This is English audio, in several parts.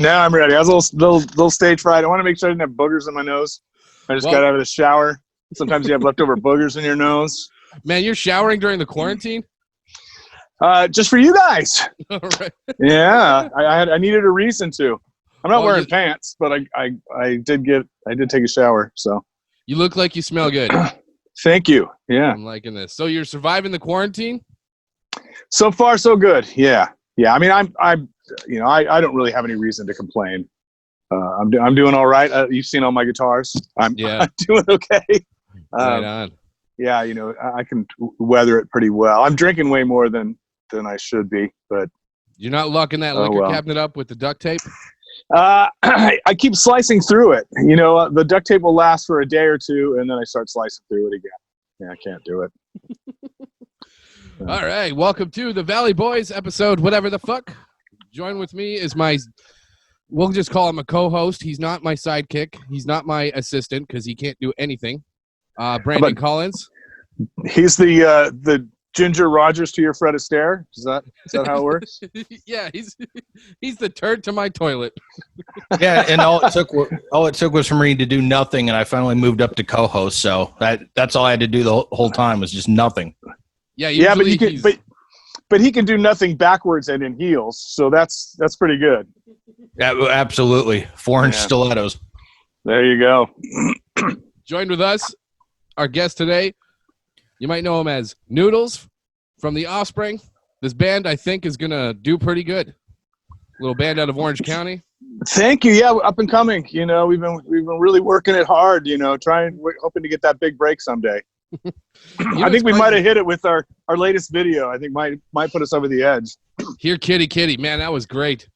Now I'm ready. I was a little stage fright. I want to make sure I didn't have boogers in my nose. I just got out of the shower. Sometimes you have leftover boogers in your nose. Man, you're showering during the quarantine? Just for you guys. All right. Yeah, I needed a reason to. I'm not wearing pants, but I did take a shower. So you look like you smell good. Thank you. Yeah, I'm liking this. So you're surviving the quarantine? So far, so good. Yeah. I mean, I don't really have any reason to complain. I'm doing all right. You've seen all my guitars. I'm doing okay. Right on. Yeah, I can weather it pretty well. I'm drinking way more than I should be, but you're not locking that liquor cabinet up with the duct tape? I keep slicing through it. The duct tape will last for a day or two, and then I start slicing through it again. Yeah, I can't do it. All right, welcome to the Valley Boys episode, whatever the fuck. Join with me is we'll just call him a co-host. He's not my sidekick. He's not my assistant because he can't do anything. Brandon Collins. He's the Ginger Rogers to your Fred Astaire. Is that how it works? Yeah, he's the turd to my toilet. Yeah, and all it took was for me to do nothing, and I finally moved up to co-host. So that's all I had to do the whole time was just nothing. Yeah, but he can do nothing backwards and in heels, so that's pretty good. Yeah, absolutely. 4-inch stilettos. There you go. Joined with us, our guest today. You might know him as Noodles from the Offspring. This band, I think, is gonna do pretty good. Little band out of Orange County. Thank you. Yeah, up and coming. We've been really working it hard. Hoping to get that big break someday. I think we might have hit it with our latest video. I think might put us over the edge. Here, kitty, man, that was great.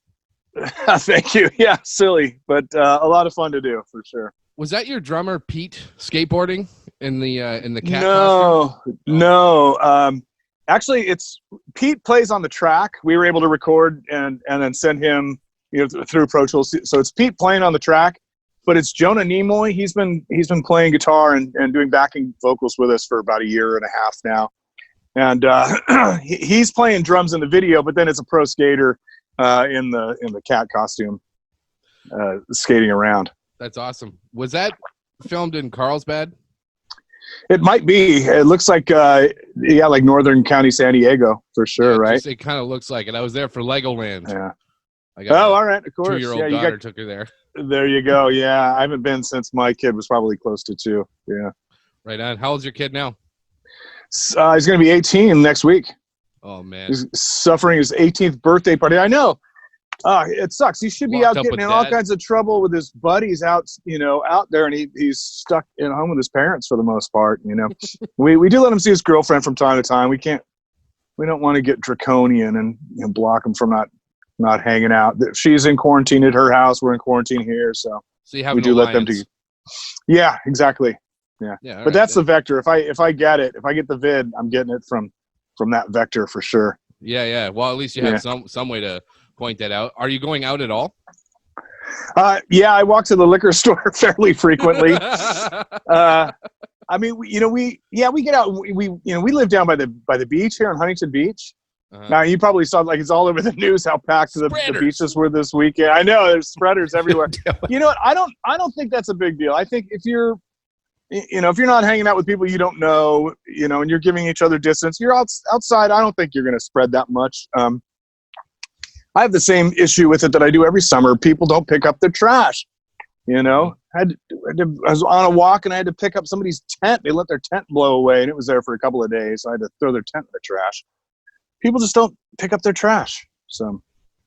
Thank you. Yeah, silly, but a lot of fun to do for sure. Was that your drummer Pete skateboarding in the cat costume? No. Actually, it's Pete plays on the track. We were able to record and then send him through Pro Tools. So it's Pete playing on the track. But it's Jonah Nimoy. He's been playing guitar and doing backing vocals with us for about a year and a half now. And he's playing drums in the video, but then it's a pro skater in the cat costume skating around. That's awesome. Was that filmed in Carlsbad? It might be. It looks like like Northern County, San Diego for sure, right? It kind of looks like it. I was there for Legoland. Yeah. All right, of course. 2-year-old daughter took her there. There you go. Yeah, I haven't been since my kid was probably close to 2. Yeah. Right on. How old's your kid now? He's going to be 18 next week. Oh, man. He's suffering his 18th birthday party. I know. It sucks. He should be out getting in all kinds of trouble with his buddies out there, and he's stuck at home with his parents for the most part. We do let him see his girlfriend from time to time. We don't want to get draconian and block him from not hanging out. She's in quarantine at her house. We're in quarantine here, so you have we do let them do. Yeah, exactly. Yeah, but that's the vector. If I get the vid, I'm getting it from that vector for sure. Yeah. Well, at least you have some way to point that out. Are you going out at all? Yeah, I walk to the liquor store fairly frequently. I mean, we get out. We live down by the beach here on Huntington Beach. Uh-huh. Now you probably saw it's all over the news how packed the beaches were this weekend. I know there's spreaders everywhere. You know what? I don't think that's a big deal. I think if you're not hanging out with people you don't know, and you're giving each other distance, you're outside. I don't think you're going to spread that much. I have the same issue with it that I do every summer. People don't pick up their trash. I was on a walk and I had to pick up somebody's tent. They let their tent blow away and it was there for a couple of days. So I had to throw their tent in the trash. People just don't pick up their trash. So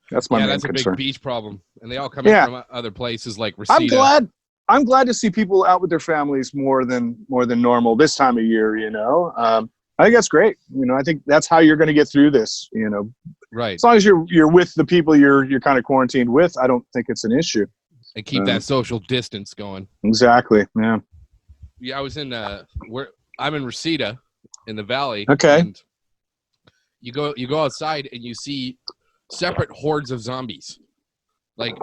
that's my main concern. That's a big beach problem. And they all come in from other places like Reseda. I'm glad to see people out with their families more than normal this time of year, I think that's great. I think that's how you're going to get through this, Right. As long as you're with the people you're kind of quarantined with, I don't think it's an issue. And keep that social distance going. Exactly. Yeah. Yeah, I was I'm in Reseda in the valley. Okay. And you go outside and you see separate hordes of zombies. Like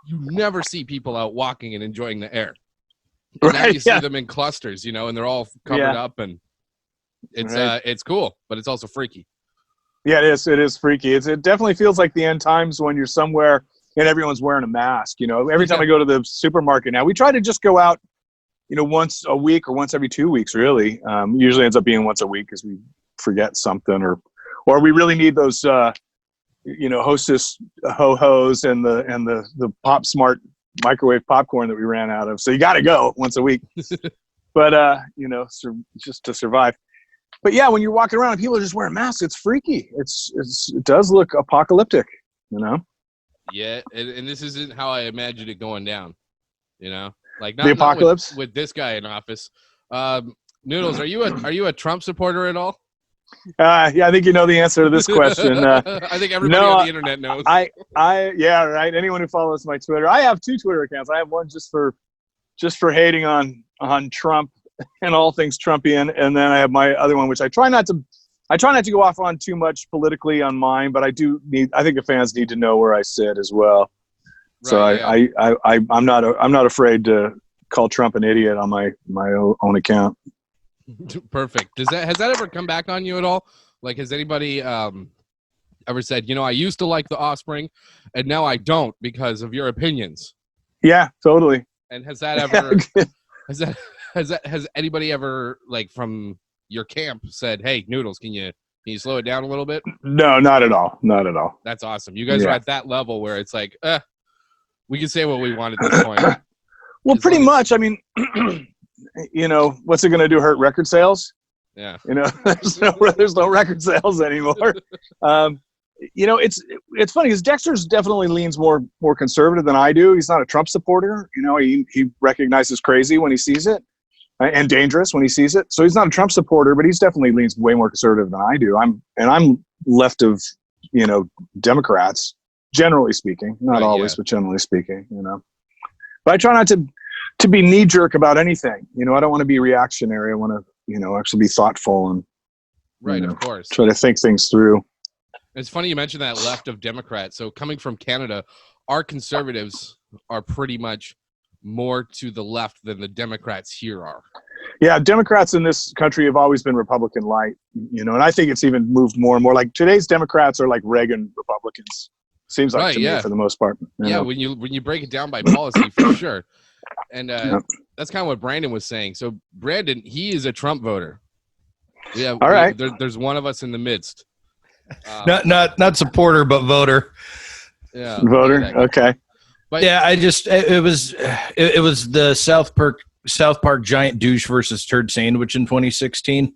you never see people out walking and enjoying the air. And now you see them in clusters, and they're all covered up and it's cool, but it's also freaky. Yeah, it is. It is freaky. It definitely feels like the end times when you're somewhere and everyone's wearing a mask. You know, every time I go to the supermarket now, we try to just go out, you know, once a week or once every 2 weeks, really. Usually ends up being once a week because we forget something, or we really need those, you know, Hostess ho-hos and the Pop Smart microwave popcorn that we ran out of. So you got to go once a week, but you know, just to survive. But yeah, when you're walking around and people are just wearing masks, it's freaky. It does look apocalyptic, you know? Yeah, and this isn't how I imagined it going down, you know? Like The apocalypse? not with this guy in office. Noodles, are you a Trump supporter at all? Yeah, I think you know the answer to this question. I think everybody on the internet knows. Yeah, right. Anyone who follows my Twitter, I have 2 Twitter accounts. I have one just for hating on Trump and all things Trumpian, and then I have my other one, which I try not to go off on too much politically on mine, but I think the fans need to know where I sit as well. Right, so yeah. I'm not afraid to call Trump an idiot on my own account. Perfect. Has that ever come back on you at all? Like, has anybody ever said, you know, I used to like the Offspring and now I don't because of your opinions? Yeah, totally. And has that ever has anybody ever, like, from your camp said, hey, Noodles, can you slow it down a little bit? No, not at all. Not at all. That's awesome. You guys are at that level where it's like, we can say what we want at this point. Well, pretty much. I mean, you know, what's it going to do? Hurt record sales? Yeah. You know, there's no record sales anymore. You know, it's funny because Dexter's definitely leans more conservative than I do. He's not a Trump supporter. You know, he recognizes crazy when he sees it, and dangerous when he sees it. So he's not a Trump supporter, but he's definitely leans way more conservative than I do. I'm left of, you know, Democrats, generally speaking, not always, but generally speaking, you know. But I try not to be knee jerk about anything. You know, I don't want to be reactionary. I want to, you know, actually be thoughtful and of course, try to think things through. It's funny you mentioned that left of Democrats. So coming from Canada, our conservatives are pretty much more to the left than the Democrats here are. Yeah, Democrats in this country have always been Republican light, you know, and I think it's even moved more and more. Like today's Democrats are like Reagan Republicans. Seems like to me for the most part. Yeah, when you break it down by policy, for sure. And that's kind of what Brandon was saying. So Brandon, he is a Trump voter. Yeah, all right. There's one of us in the midst. Not supporter, but voter. Yeah, voter. Okay. But yeah, it was the South Park giant douche versus turd sandwich in 2016.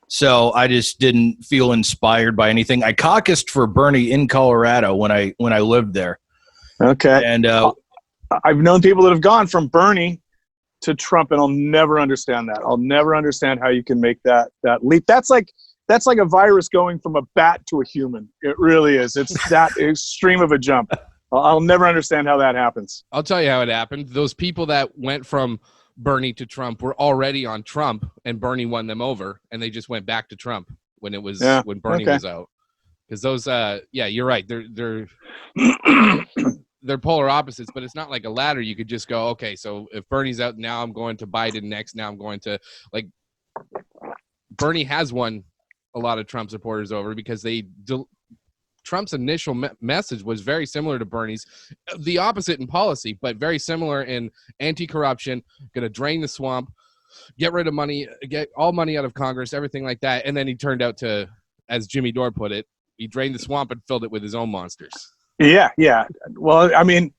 So I just didn't feel inspired by anything. I caucused for Bernie in Colorado when I lived there. Okay. And I've known people that have gone from Bernie to Trump, and I'll never understand that. I'll never understand how you can make that leap. That's like a virus going from a bat to a human. It really is. It's that extreme of a jump. I'll never understand how that happens. I'll tell you how it happened. Those people that went from Bernie to Trump were already on Trump, and Bernie won them over, and they just went back to Trump when Bernie was out. Because those, you're right. They're polar opposites, but it's not like a ladder. You could just go, okay, so if Bernie's out, now I'm going to Biden next. Now I'm going to, like, Bernie has won a lot of Trump supporters over because Trump's initial message was very similar to Bernie's, the opposite in policy, but very similar in anti-corruption, going to drain the swamp, get rid of money, get all money out of Congress, everything like that. And then he turned out to, as Jimmy Dore put it, he drained the swamp and filled it with his own monsters. Yeah. Well, I mean,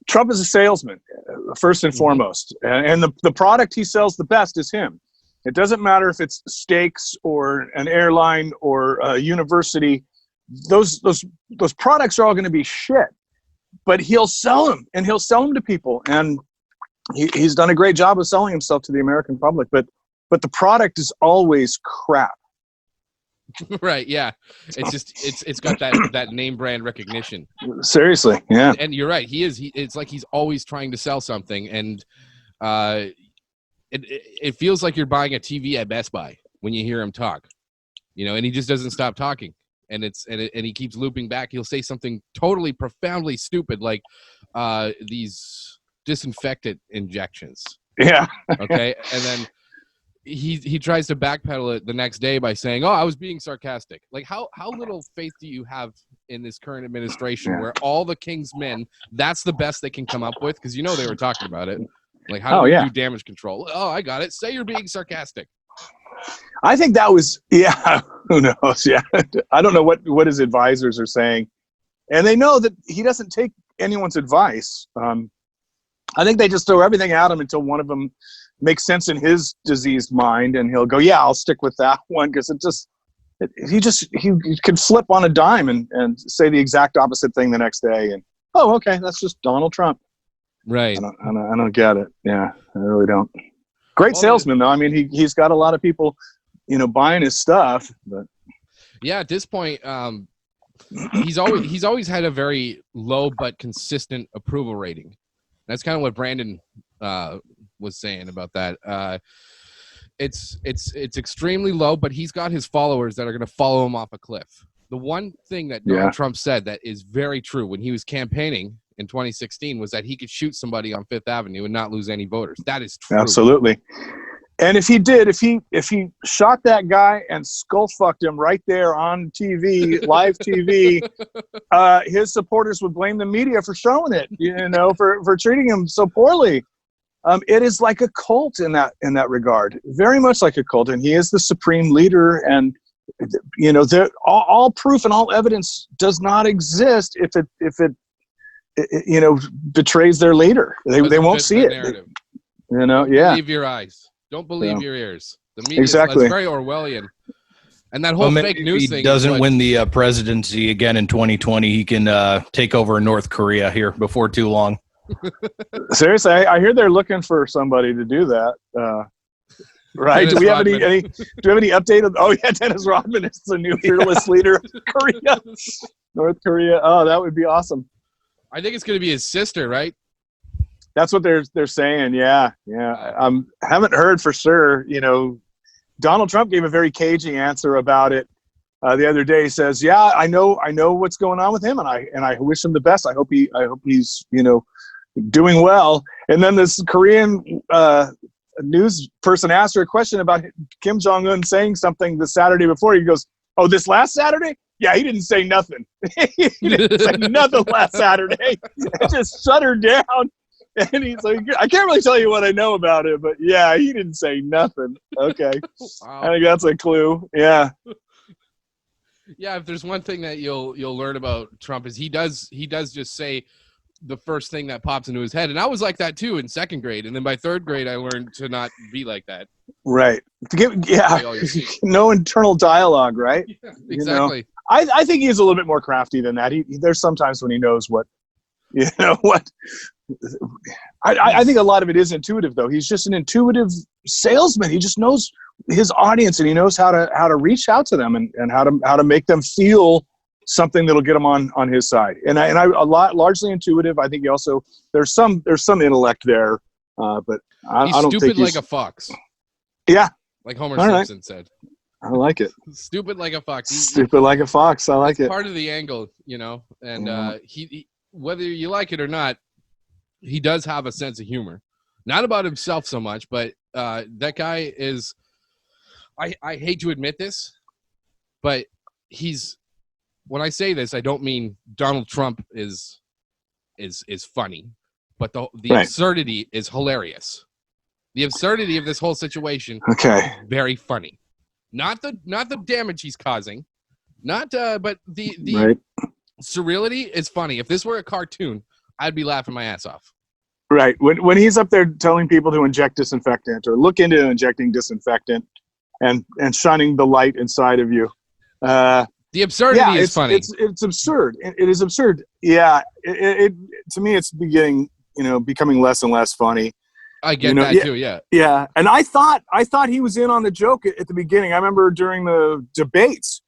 Trump is a salesman, first and foremost. And the product he sells the best is him. It doesn't matter if it's steaks or an airline or a university. Those products are all going to be shit, but he'll sell them, and he'll sell them to people. And he's done a great job of selling himself to the American public, but the product is always crap. Right. Yeah. It's just, it's got that name brand recognition. Seriously. Yeah. And you're right. It's like he's always trying to sell something. And it feels like you're buying a TV at Best Buy when you hear him talk, you know, and he just doesn't stop talking. And he keeps looping back. He'll say something totally profoundly stupid, like these disinfectant injections. Yeah. Okay. And then he tries to backpedal it the next day by saying, "Oh, I was being sarcastic." Like, how little faith do you have in this current administration, where all the king's men, that's the best they can come up with, because they were talking about it. Like, how do we do damage control? Oh, I got it. Say you're being sarcastic. I think that was, who knows? Yeah. I don't know what his advisors are saying. And they know that he doesn't take anyone's advice. I think they just throw everything at him until one of them makes sense in his diseased mind, and he'll go, yeah, I'll stick with that one, because he could flip on a dime and say the exact opposite thing the next day, and okay, that's just Donald Trump. Right. I don't get it. Yeah, I really don't. Great salesman though. I mean, he's got a lot of people, buying his stuff. But yeah, at this point, he's always had a very low but consistent approval rating. That's kind of what Brandon was saying about that. It's extremely low, but he's got his followers that are going to follow him off a cliff. The one thing that Donald Trump said that is very true when he was campaigning in 2016 was that he could shoot somebody on Fifth Avenue and not lose any voters. That is true. Absolutely. And if he shot that guy and skull fucked him right there on TV, live TV, his supporters would blame the media for showing it, for treating him so poorly. It is like a cult in that regard, very much like a cult. And he is the supreme leader. And, all proof and all evidence does not exist if it betrays their leader. They won't see it. Narrative. Don't believe your eyes. Don't believe your ears. The media is very Orwellian. And that whole fake news thing. If he doesn't win the presidency again in 2020, he can take over North Korea here before too long. Seriously, I hear they're looking for somebody to do that. Right? Do we have any update? Oh yeah, Dennis Rodman is the new fearless leader of Korea, North Korea. Oh, that would be awesome. I think it's going to be his sister, right? That's what they're saying. Yeah. Haven't heard for sure. Donald Trump gave a very cagey answer about it the other day. He says, "Yeah, I know what's going on with him, and I wish him the best. I hope he's doing well." And then this Korean news person asked her a question about Kim Jong-un saying something the Saturday before. He goes, "Oh, this last Saturday? Yeah, he didn't say nothing. He didn't say nothing last Saturday. It just shut her down." And he's like, "I can't really tell you what I know about it, but yeah, he didn't say nothing." Okay. Wow. I think that's a clue. Yeah. Yeah, if there's one thing that you'll learn about Trump is he does just say the first thing that pops into his head. And I was like that too in second grade. And then by third grade, I learned to not be like that. Right. No internal dialogue, right? Yeah, exactly. I think he's a little bit more crafty than that. There's sometimes when he knows what. I think a lot of it is intuitive, though. He's just an intuitive salesman. He just knows his audience, and he knows how to reach out to them and how to make them feel something that'll get them on his side. And I largely intuitive. I think he also there's some intellect there, but I don't think he's like a fox. Yeah, like Homer Simpson said. I like it. Stupid like a fox. Stupid like a fox. I like it. Part of the angle, and he whether you like it or not, he does have a sense of humor. Not about himself so much, but that guy is. I hate to admit this, but he's. When I say this, I don't mean Donald Trump is funny, but the right. Absurdity is hilarious. The absurdity of this whole situation, very funny. Not the damage he's causing, but the right. Surreality is funny. If this were a cartoon, I'd be laughing my ass off. Right. When he's up there telling people to inject disinfectant or look into injecting disinfectant and shining the light inside of you. The absurdity is funny. It's absurd. It is absurd. Yeah. It to me, it's becoming less and less funny. I get that too. Yeah. Yeah. And I thought he was in on the joke at the beginning. I remember during the debates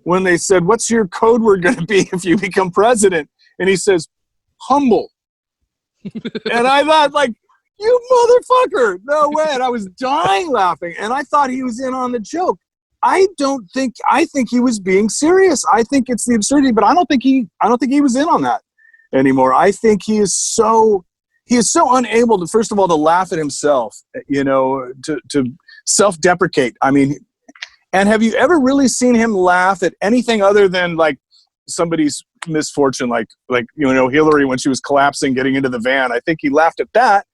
when they said, "What's your code word going to be if you become president?" And he says, "Humble." And I thought, like, you motherfucker, no way. And I was dying laughing. And I thought he was in on the joke. I think he was being serious. I think it's the absurdity, but I don't think he was in on that anymore. I think he is so unable to, first of all, to laugh at himself, to self-deprecate. I mean, and have you ever really seen him laugh at anything other than like somebody's misfortune, like Hillary when she was collapsing, getting into the van? I think he laughed at that,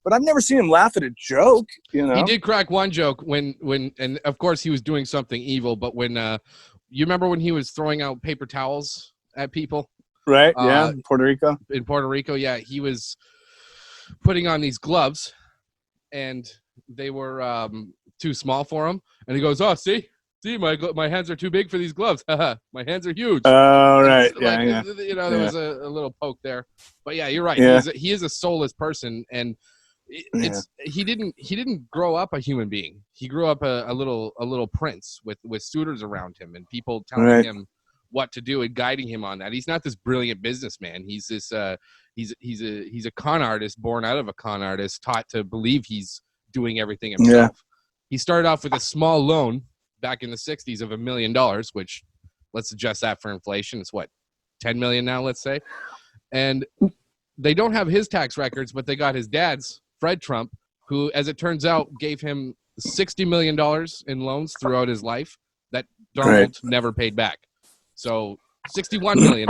but I've never seen him laugh at a joke. He did crack one joke when, and of course he was doing something evil, but when you remember when he was throwing out paper towels at people? Right, yeah, in Puerto Rico. In Puerto Rico, yeah. He was putting on these gloves, and they were too small for him. And he goes, "Oh, see, my hands are too big for these gloves. My hands are huge." Oh, right, yeah. There was a little poke there. But yeah, you're right. Yeah. He is a soulless person, and he didn't grow up a human being. He grew up a little prince with suitors around him and people telling him what to do and guiding him on that. He's not this brilliant businessman. He's this he's a con artist born out of a con artist, taught to believe he's doing everything himself. Yeah. He started off with a small loan back in the 60s of $1 million, which, let's adjust that for inflation. It's what, 10 million now, let's say. And they don't have his tax records, but they got his dad's, Fred Trump, who, as it turns out, gave him $60 million in loans throughout his life that Donald never paid back. So 61 million.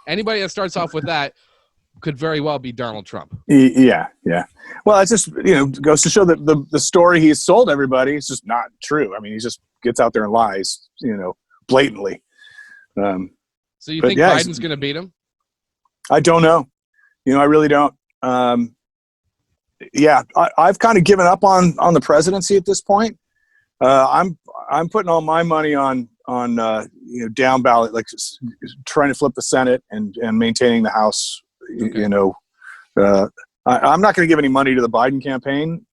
Anybody that starts off with that could very well be Donald Trump. Yeah. Well, it's just, goes to show that the story he's sold everybody is just not true. I mean, he just gets out there and lies, blatantly. So you think Biden's going to beat him? I don't know. I really don't. I've kind of given up on the presidency at this point. I'm putting all my money on down ballot, like trying to flip the Senate and maintaining the House. Okay. I'm not going to give any money to the Biden campaign.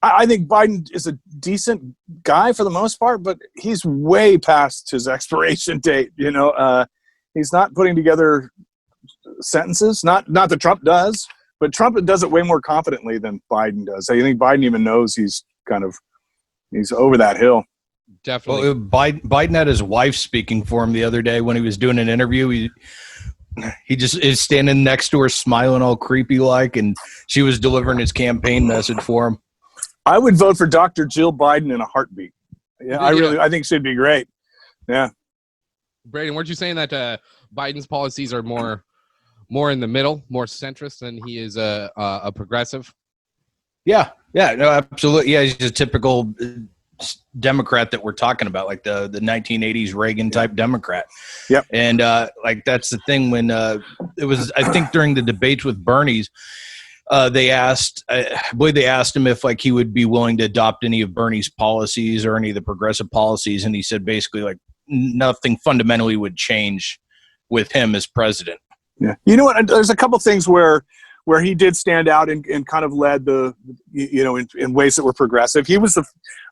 I think Biden is a decent guy for the most part, but he's way past his expiration date. He's not putting together sentences. Not that Trump does, but Trump does it way more confidently than Biden does. I think Biden even knows he's over that hill. Definitely. Well, Biden had his wife speaking for him the other day when he was doing an interview. He just is standing next to her, smiling all creepy like, and she was delivering his campaign message for him. I would vote for Dr. Jill Biden in a heartbeat. Yeah, I think she'd be great. Yeah. Brayden, weren't you saying that Biden's policies are more in the middle, more centrist than he is a progressive? Yeah, no, absolutely. Yeah, he's a typical Democrat that we're talking about, like the 1980s Reagan type Democrat. Yep. And that's the thing when it was, I think during the debates with Bernie's, I believe they asked him if he would be willing to adopt any of Bernie's policies or any of the progressive policies, and he said basically nothing fundamentally would change with him as president. Yeah, you know what? There's a couple things where he did stand out and kind of led in ways that were progressive. He was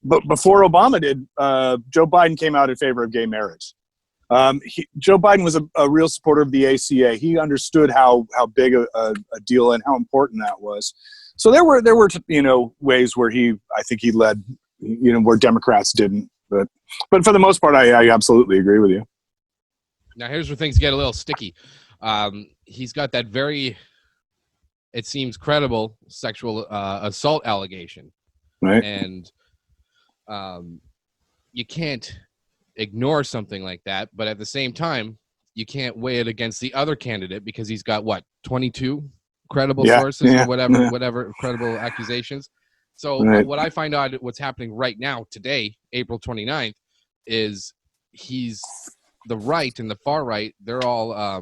but before Obama did, Joe Biden came out in favor of gay marriage. Joe Biden was a real supporter of the ACA. He understood how big a deal and how important that was. So there were ways where I think he led, where Democrats didn't. But for the most part, I absolutely agree with you. Now here's where things get a little sticky. He's got that very, it seems credible, sexual assault allegation, right? And you can't ignore something like that, but at the same time, you can't weigh it against the other candidate because he's got 22 credible sources or whatever credible accusations. So what I find out what's happening right now today, April 29th, is he's the right and the far right. They're all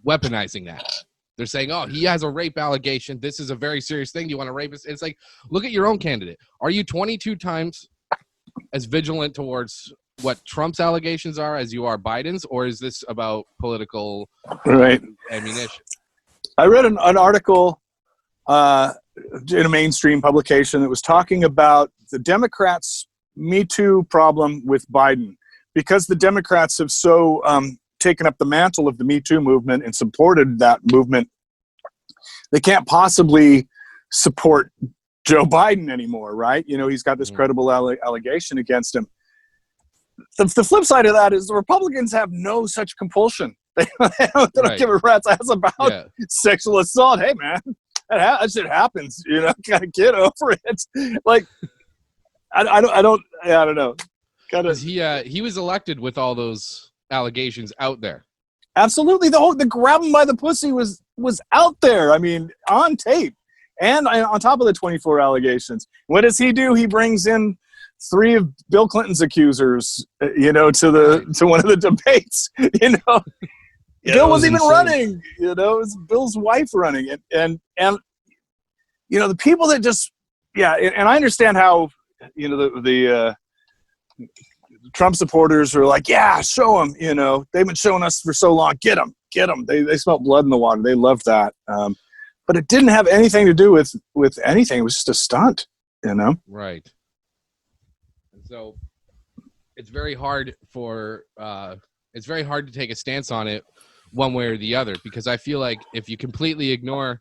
weaponizing that. They're saying, "Oh, he has a rape allegation. This is a very serious thing. Do you want to rape us?" It's like, look at your own candidate. Are you 22 times as vigilant towards what Trump's allegations are as you are Biden's, or is this about political ammunition? I read an article in a mainstream publication that was talking about the Democrats' Me Too problem with Biden. Because the Democrats have so taken up the mantle of the Me Too movement and supported that movement, they can't possibly support Joe Biden anymore, right? He's got this credible allegation against him. The flip side of that is the Republicans have no such compulsion. They don't give a rat's ass about sexual assault. Hey, man, that shit happens, kind of get over it. Like, I don't know. He was elected with all those allegations out there. Absolutely. The grab him by the pussy was out there. I mean, on tape. And on top of the 24 allegations. What does he do? He brings in 3 of Bill Clinton's accusers, to one of the debates, Bill wasn't even running, it was Bill's wife running it. And the people that just, and I understand how, the Trump supporters are like, yeah, show them, they've been showing us for so long. Get them. They smelt blood in the water. They loved that. But it didn't have anything to do with anything. It was just a stunt, Right. And so it's very hard to take a stance on it one way or the other, because I feel like if you completely ignore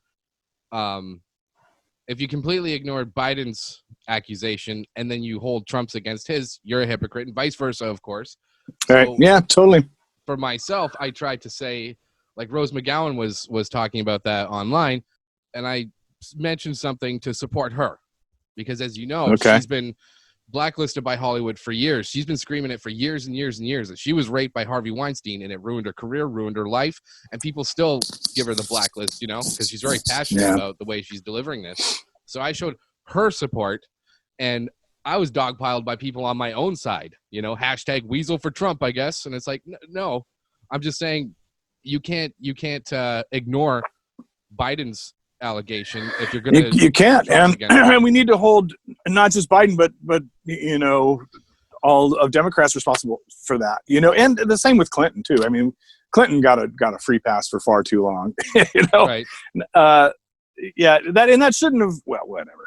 Biden's accusation and then you hold Trump's against his, you're a hypocrite, and vice versa, of course. Right. Yeah, totally. For myself, I tried to say, like Rose McGowan was talking about that online, and I mentioned something to support her because, as you know, she's been blacklisted by Hollywood for years. She's been screaming it for years and years and years that she was raped by Harvey Weinstein and it ruined her career, ruined her life, and people still give her the blacklist, because she's very passionate about the way she's delivering this. So I showed her support, and I was dogpiled by people on my own side, hashtag Weasel for Trump, I guess. And it's like, no, I'm just saying you can't ignore Biden's allegation if you're going to. You can't, and we need to hold not just Biden, but all of Democrats responsible for that. And the same with Clinton too. I mean, Clinton got a free pass for far too long. Right. That shouldn't have. Well, whatever.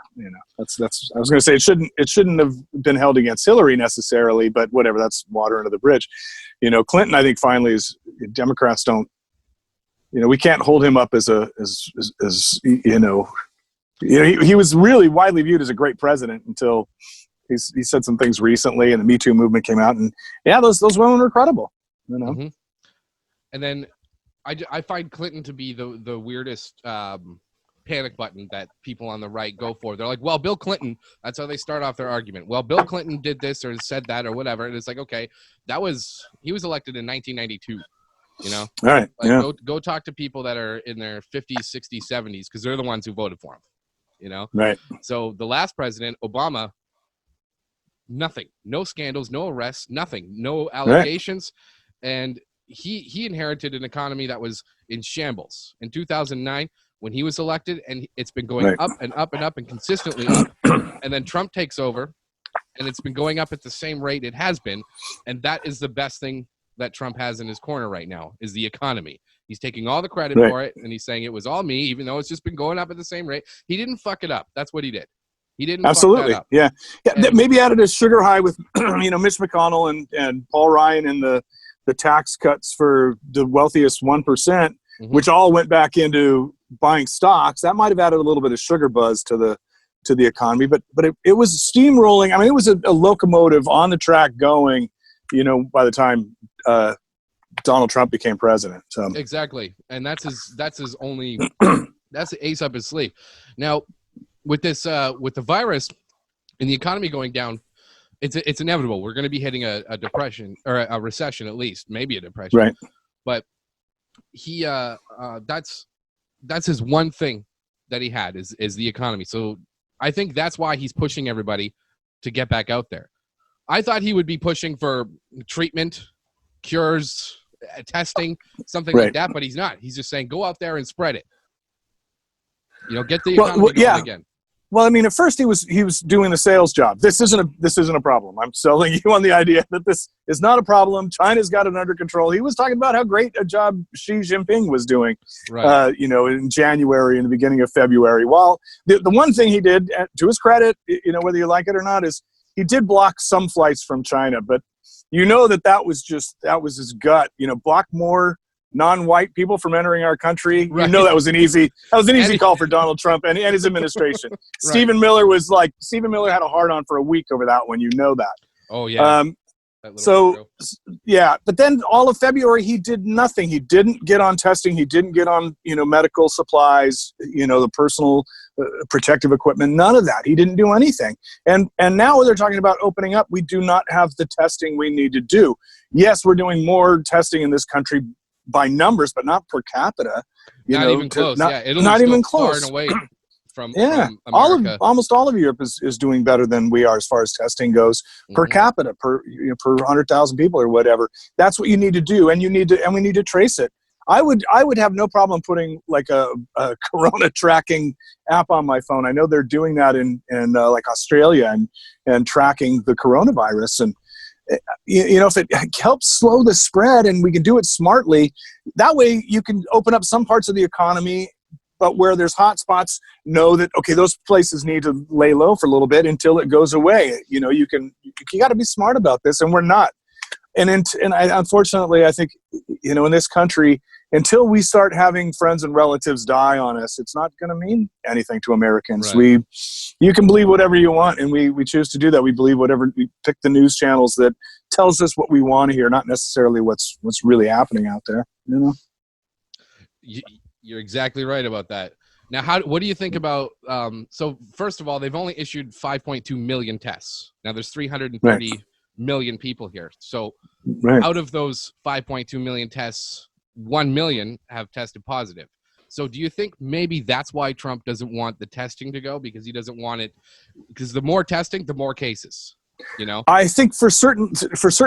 That's. I was going to say it shouldn't have been held against Hillary necessarily, but whatever. That's water under the bridge. Clinton, I think finally is Democrats don't. We can't hold him up as he was really widely viewed as a great president until he said some things recently, and the Me Too movement came out, and those women were credible. Mm-hmm. And then I find Clinton to be the weirdest panic button that people on the right go for. They're like, well, Bill Clinton, that's how they start off their argument. Well, Bill Clinton did this or said that or whatever. And it's like, okay, he was elected in 1992, All right. Go talk to people that are in their 50s, 60s, 70s, because they're the ones who voted for him, Right. So the last president, Obama, nothing, no scandals, no arrests, nothing, no allegations. Right. And he inherited an economy that was in shambles. In 2009, when he was elected, and it's been going up and up and up and consistently up. And then Trump takes over, and it's been going up at the same rate it has been. And that is the best thing that Trump has in his corner right now, is the economy. He's taking all the credit for it, and he's saying it was all me, even though it's just been going up at the same rate. He didn't fuck it up. That's what he did. He didn't absolutely fuck that up. Yeah. Maybe added a sugar high with Mitch McConnell and Paul Ryan and the tax cuts for the wealthiest 1%, which all went back into buying stocks. That might have added a little bit of sugar buzz to the economy, but it was steamrolling. I mean, it was a locomotive on the track going, by the time Donald Trump became president. So exactly, and that's his only that's the ace up his sleeve. Now, with this with the virus and the economy going down, it's inevitable. We're going to be hitting a depression or a recession, at least, maybe a depression. Right. But he that's his one thing that he had is the economy. So I think that's why he's pushing everybody to get back out there. I thought he would be pushing for treatment, cures, testing, something like that, but he's not. He's just saying, go out there and spread it. Get the economy going again. Well, I mean, at first he was doing the sales job. This isn't a problem. I'm selling you on the idea that this is not a problem. China's got it under control. He was talking about how great a job Xi Jinping was doing, in January and the beginning of February. While the one thing he did, to his credit, whether you like it or not, is he did block some flights from China. But that was his gut. Block more non-white people from entering our country. Right. That was an easy call for Donald Trump and his administration. Stephen Miller had a hard on for a week over that one. That. Oh yeah. That little So, photo. yeah, but then all of February, he did nothing. He didn't get on testing. He didn't get on, medical supplies, the personal protective equipment, none of that. He didn't do anything. And now they're talking about opening up. We do not have the testing we need to do. Yes, we're doing more testing in this country by numbers, but not per capita. Not even close. Italy's not even still far close. and away from America. America. Almost all of Europe is doing better than we are as far as testing goes per capita, per 100,000 people or whatever. That's what you need to do, and we need to trace it. I would have no problem putting like a corona tracking app on my phone. I know they're doing that in like Australia and tracking the coronavirus. And if it helps slow the spread and we can do it smartly, that way you can open up some parts of the economy, but where there's hot spots, know that, okay, those places need to lay low for a little bit until it goes away. You got to be smart about this, and we're not. And unfortunately, I think, in this country, until we start having friends and relatives die on us, it's not going to mean anything to Americans. Right. You can believe whatever you want, and we choose to do that. We believe whatever, we pick the news channels that tells us what we want to hear, not necessarily what's really happening out there. You're exactly right about that. Now, what do you think about? So first of all, they've only issued 5.2 million tests. Now there's 330 million people here. So out of those 5.2 million tests, 1 million have tested positive. So do you think maybe that's why Trump doesn't want the testing to go, because he doesn't want it? Because the more testing, the more cases. I think for certain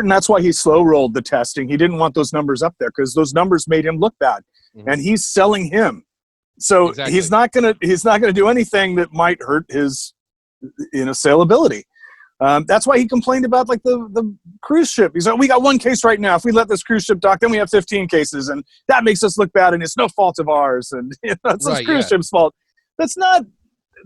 that's why he slow rolled the testing. He didn't want those numbers up there because those numbers made him look bad, and he's selling him. So exactly. he's not gonna do anything that might hurt his saleability. That's why he complained about like the cruise ship. He's like, we got one case right now. If we let this cruise ship dock, then we have 15 cases, and that makes us look bad, and it's no fault of ours, and it's this cruise ship's fault. It's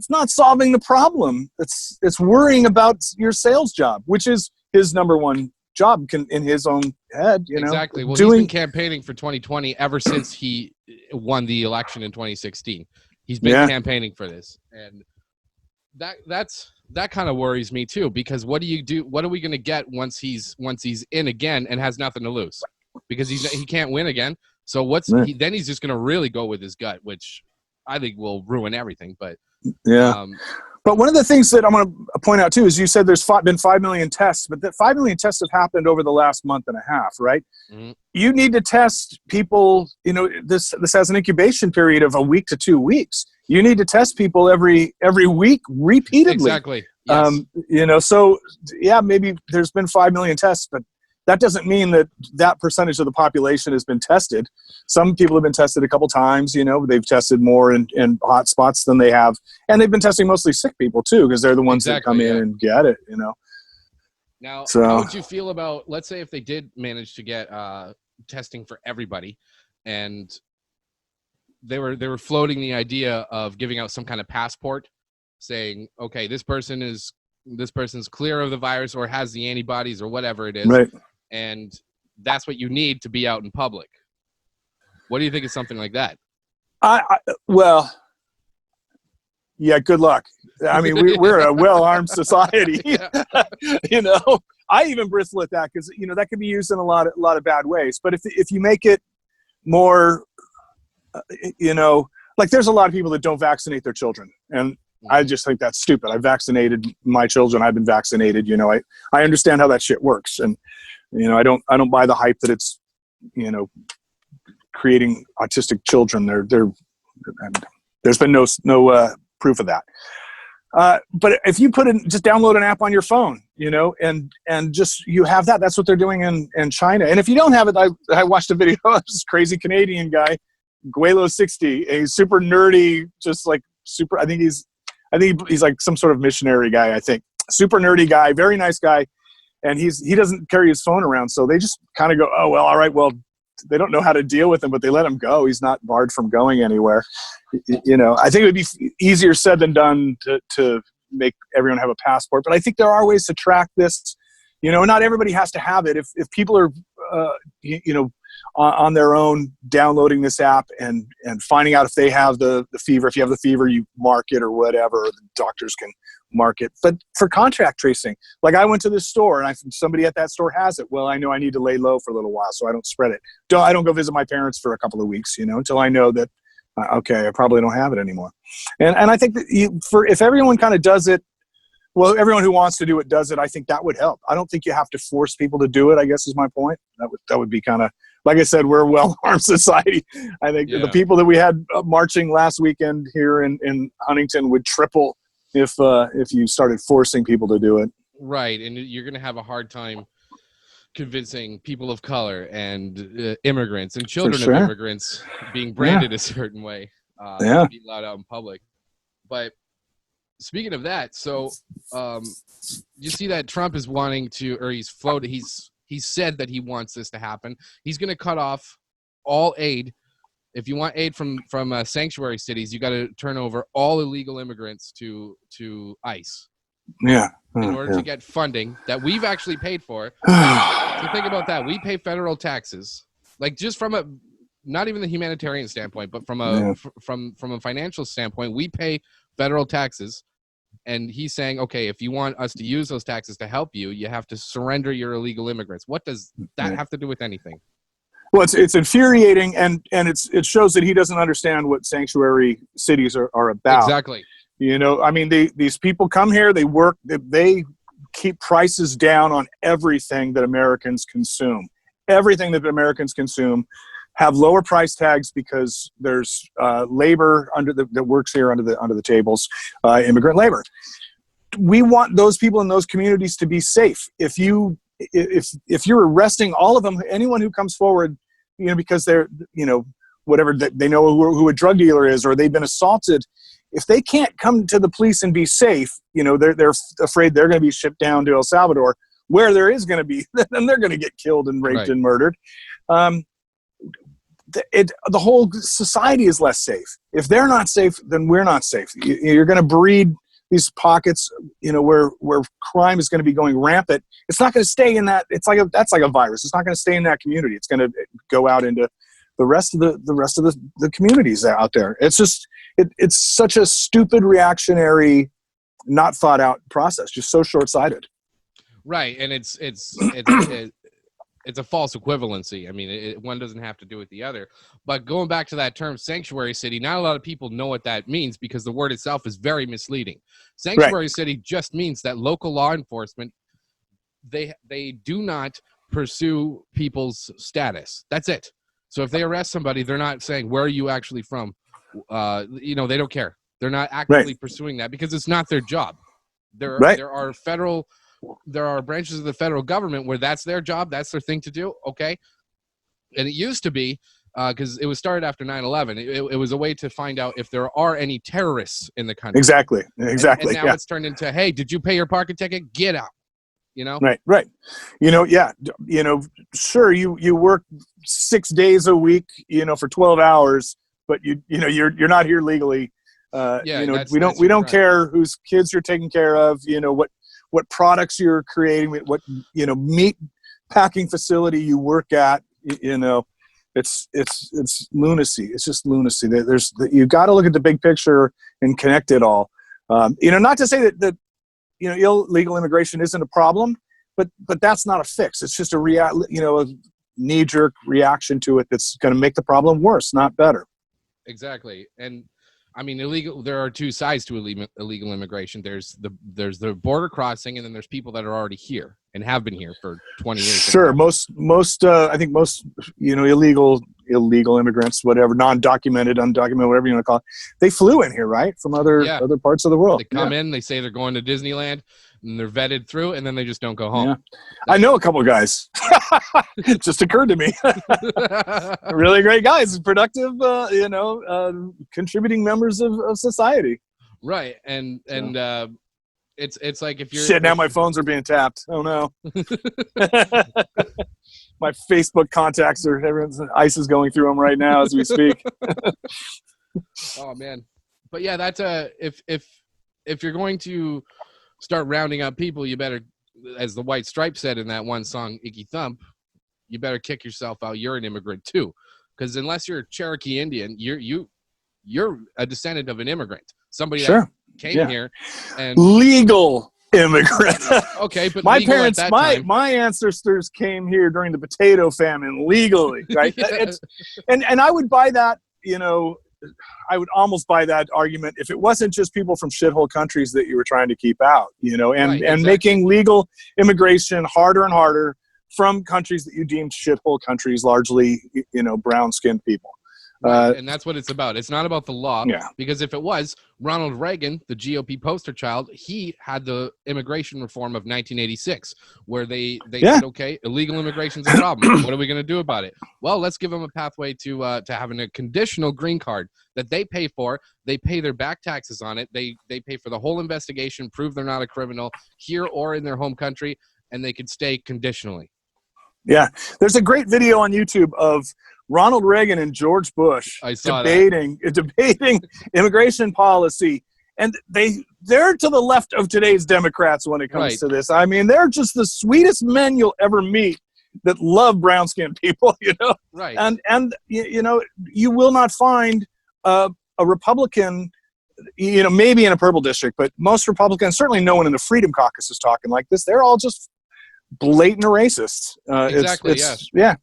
not solving the problem. It's worrying about your sales job, which is his number one job in his own head. Exactly. Well, he's been campaigning for 2020 ever since he won the election in 2016. He's been campaigning for this, and that kind of worries me too, because what do you do? What are we going to get once he's in again and has nothing to lose, because he can't win again. So then he's just going to really go with his gut, which I think will ruin everything. But but one of the things that I'm going to point out too is you said there's been 5 million tests, but that 5 million tests have happened over the last month and a half, right? Mm-hmm. You need to test people. This has an incubation period of a week to 2 weeks. You need to test people every week repeatedly. Exactly. Yes. So maybe there's been 5 million tests, but that doesn't mean that percentage of the population has been tested. Some people have been tested a couple times. They've tested more in hot spots than they have, and they've been testing mostly sick people too, because they're the ones that come in and get it. Now, how would you feel about, let's say, if they did manage to get testing for everybody, and they were floating the idea of giving out some kind of passport, saying, okay, this person's clear of the virus or has the antibodies or whatever it is, right? And that's what you need to be out in public. What do you think of something like that? Well, yeah, good luck. I mean, we're a well-armed society. I even bristle at that because that can be used in a lot of bad ways. But if you make it more, like there's a lot of people that don't vaccinate their children, and I just think that's stupid. I vaccinated my children. I've been vaccinated. I understand how that shit works, and I don't buy the hype that it's creating autistic children. There's been no proof of that. But if you just download an app on your phone, and just you have that. That's what they're doing in China. And if you don't have it, I watched a video of this crazy Canadian guy, Guelo60, a super nerdy, just like super. I think he's like some sort of missionary guy. I think super nerdy guy, very nice guy, and he doesn't carry his phone around. So they just kind of go, oh well, all right, well. They don't know how to deal with him, but they let him go. He's not barred from going anywhere. I think it would be easier said than done to make everyone have a passport. But I think there are ways to track this. Not everybody has to have it. If people are, on their own downloading this app and finding out if they have the fever. If you have the fever, you mark it or whatever. Or the doctors can mark it. But for contact tracing, like I went to this store and somebody at that store has it. Well, I know I need to lay low for a little while so I don't spread it. I don't go visit my parents for a couple of weeks, until I know that, okay, I probably don't have it anymore. And I think that if everyone kind of does it, well, everyone who wants to do it does it, I think that would help. I don't think you have to force people to do it, I guess is my point. That would be kind of, like I said, we're a well-armed society. I think the people that we had marching last weekend here in Huntington would triple if you started forcing people to do it. Right, and you're going to have a hard time convincing people of color and immigrants and children of immigrants being branded a certain way to be allowed out in public. But speaking of that, so you see that Trump is wanting to, or he's said that he wants this to happen. He's going to cut off all aid. If you want aid from sanctuary cities, you got to turn over all illegal immigrants to ICE. Yeah. In order to get funding that we've actually paid for. So think about that. We pay federal taxes, like just from not even the humanitarian standpoint, but from a financial standpoint, we pay federal taxes. And he's saying, okay, if you want us to use those taxes to help you, you have to surrender your illegal immigrants. What does that have to do with anything? Well, it's infuriating, and it shows that he doesn't understand what sanctuary cities are about. Exactly. I mean, these people come here, they work, they keep prices down on everything that Americans consume. Everything that Americans consume have lower price tags because there's labor that works here under the tables, immigrant labor. We want those people in those communities to be safe. If you're arresting all of them, anyone who comes forward, because they're, whatever, they know who a drug dealer is, or they've been assaulted, if they can't come to the police and be safe, they're afraid they're going to be shipped down to El Salvador, where there is going to be, then they're going to get killed and raped and murdered. The whole society is less safe. If they're not safe, then we're not safe. You're going to breed these pockets, where crime is going to be going rampant. It's not going to stay in that. That's like a virus. It's not going to stay in that community. It's going to go out into the rest of the communities out there. It's just it's such a stupid, reactionary, not thought out process. Just so short sighted. Right, and it's a false equivalency. I mean, one doesn't have to do with the other. But going back to that term sanctuary city, not a lot of people know what that means because the word itself is very misleading. Sanctuary city just means that local law enforcement, they do not pursue people's status. That's it. So if they arrest somebody, they're not saying, where are you actually from? They don't care. They're not actively pursuing that because it's not their job. There are branches of the federal government where that's their job. That's their thing to do. Okay. And it used to be, because it was started after 9/11. It was a way to find out if there are any terrorists in the country. Exactly. And now it's turned into, hey, did you pay your parking ticket? Get out. Right. Sure, you work 6 days a week, for 12 hours, but you're not here legally. We don't care whose kids you're taking care of, what products you're creating, what meat packing facility you work at. It's lunacy. It's just lunacy. You've got to look at the big picture and connect it all. Not to say that illegal immigration isn't a problem, but that's not a fix. It's just a knee-jerk reaction to it that's going to make the problem worse, not better. Exactly. And I mean, there are two sides to illegal immigration. There's the border crossing, and then there's people that are already here and have been here for 20 years. Sure. Most I think most illegal immigrants, whatever, undocumented, whatever you want to call it, they flew in here, right, from other parts of the world. They come in, they say they're going to Disneyland, and they're vetted through, and then they just don't go home. Yeah. I know a couple of guys. It just occurred to me. Really great guys, productive, contributing members of society. Right, and it's like if you're shit. Now my phones are being tapped. Oh no. My Facebook contacts ICE is going through them right now as we speak. Oh man, but yeah, that's if you're going to start rounding up people, you better, as the White Stripes said in that one song, Icky Thump, you better kick yourself out. You're an immigrant too, because unless you're Cherokee Indian, you're a descendant of an immigrant, somebody that came here and legal immigrant. Okay, but my legal parents, at that time. my ancestors came here during the potato famine legally, right? And I would buy that, I would almost buy that argument if it wasn't just people from shithole countries that you were trying to keep out, and making legal immigration harder and harder from countries that you deemed shithole countries, largely, brown-skinned people. And that's what it's about. It's not about the law, because if it was, Ronald Reagan, the GOP poster child, he had the immigration reform of 1986, where they said, okay, illegal immigration's a problem. What are we going to do about it? Well, let's give them a pathway to having a conditional green card that they pay for. They pay their back taxes on it. They pay for the whole investigation, prove they're not a criminal here or in their home country, and they could stay conditionally. Yeah, there's a great video on YouTube of Ronald Reagan and George Bush debating immigration policy, and they're to the left of today's Democrats when it comes to this. I mean, they're just the sweetest men you'll ever meet that love brown-skinned people, Right. And you will not find a Republican, maybe in a purple district, but most Republicans, certainly no one in the Freedom Caucus is talking like this. They're all just blatant racists. Exactly. Yeah.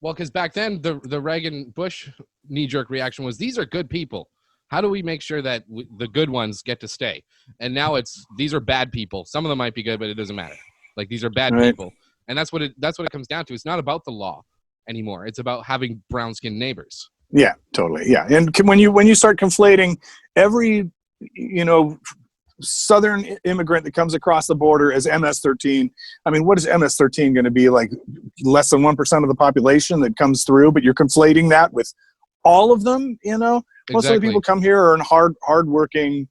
Well, because back then the Reagan-Bush knee-jerk reaction was, these are good people. How do we make sure that the good ones get to stay? And now these are bad people. Some of them might be good, but it doesn't matter. Like, these are bad people, and that's what it comes down to. It's not about the law anymore. It's about having brown-skinned neighbors. Yeah, totally. Yeah, and when you start conflating every Southern immigrant that comes across the border as MS-13. I mean, what is MS-13 going to be, like less than 1% of the population that comes through? But you're conflating that with all of them. Most of the people come here are in hardworking.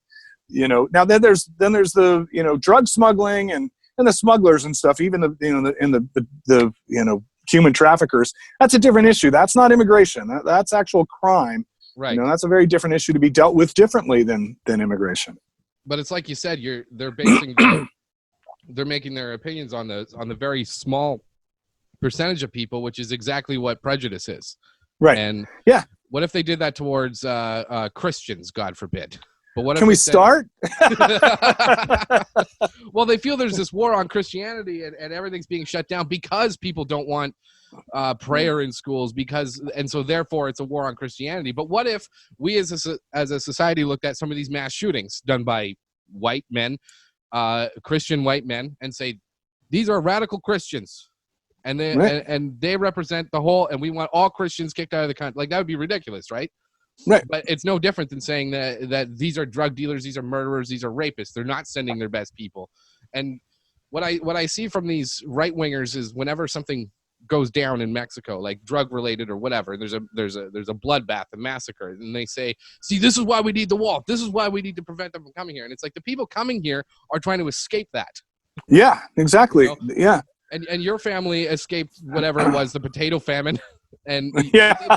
Now then there's the drug smuggling and the smugglers and stuff. Even the human traffickers. That's a different issue. That's not immigration. That's actual crime. Right. That's a very different issue to be dealt with differently than immigration. But it's like you said, they're making their opinions on the very small percentage of people, which is exactly what prejudice is. Right. And what if they did that towards Christians, God forbid? But what can we start? Well, they feel there's this war on Christianity and everything's being shut down because people don't want prayer in schools, and so therefore it's a war on Christianity. But what if we as a society looked at some of these mass shootings done by white men, Christian white men, and say, these are radical Christians, and they represent the whole, and we want all Christians kicked out of the country? Like, that would be ridiculous, right? Right. But it's no different than saying that these are drug dealers, these are murderers, these are rapists. They're not sending their best people. And what I see from these right wingers is whenever something goes down in Mexico, like drug related or whatever, there's a bloodbath, a massacre, and they say, see, this is why we need the wall. This is why we need to prevent them from coming here. And it's like the people coming here are trying to escape that. Yeah, exactly. Yeah. And your family escaped whatever it was, the potato famine. And but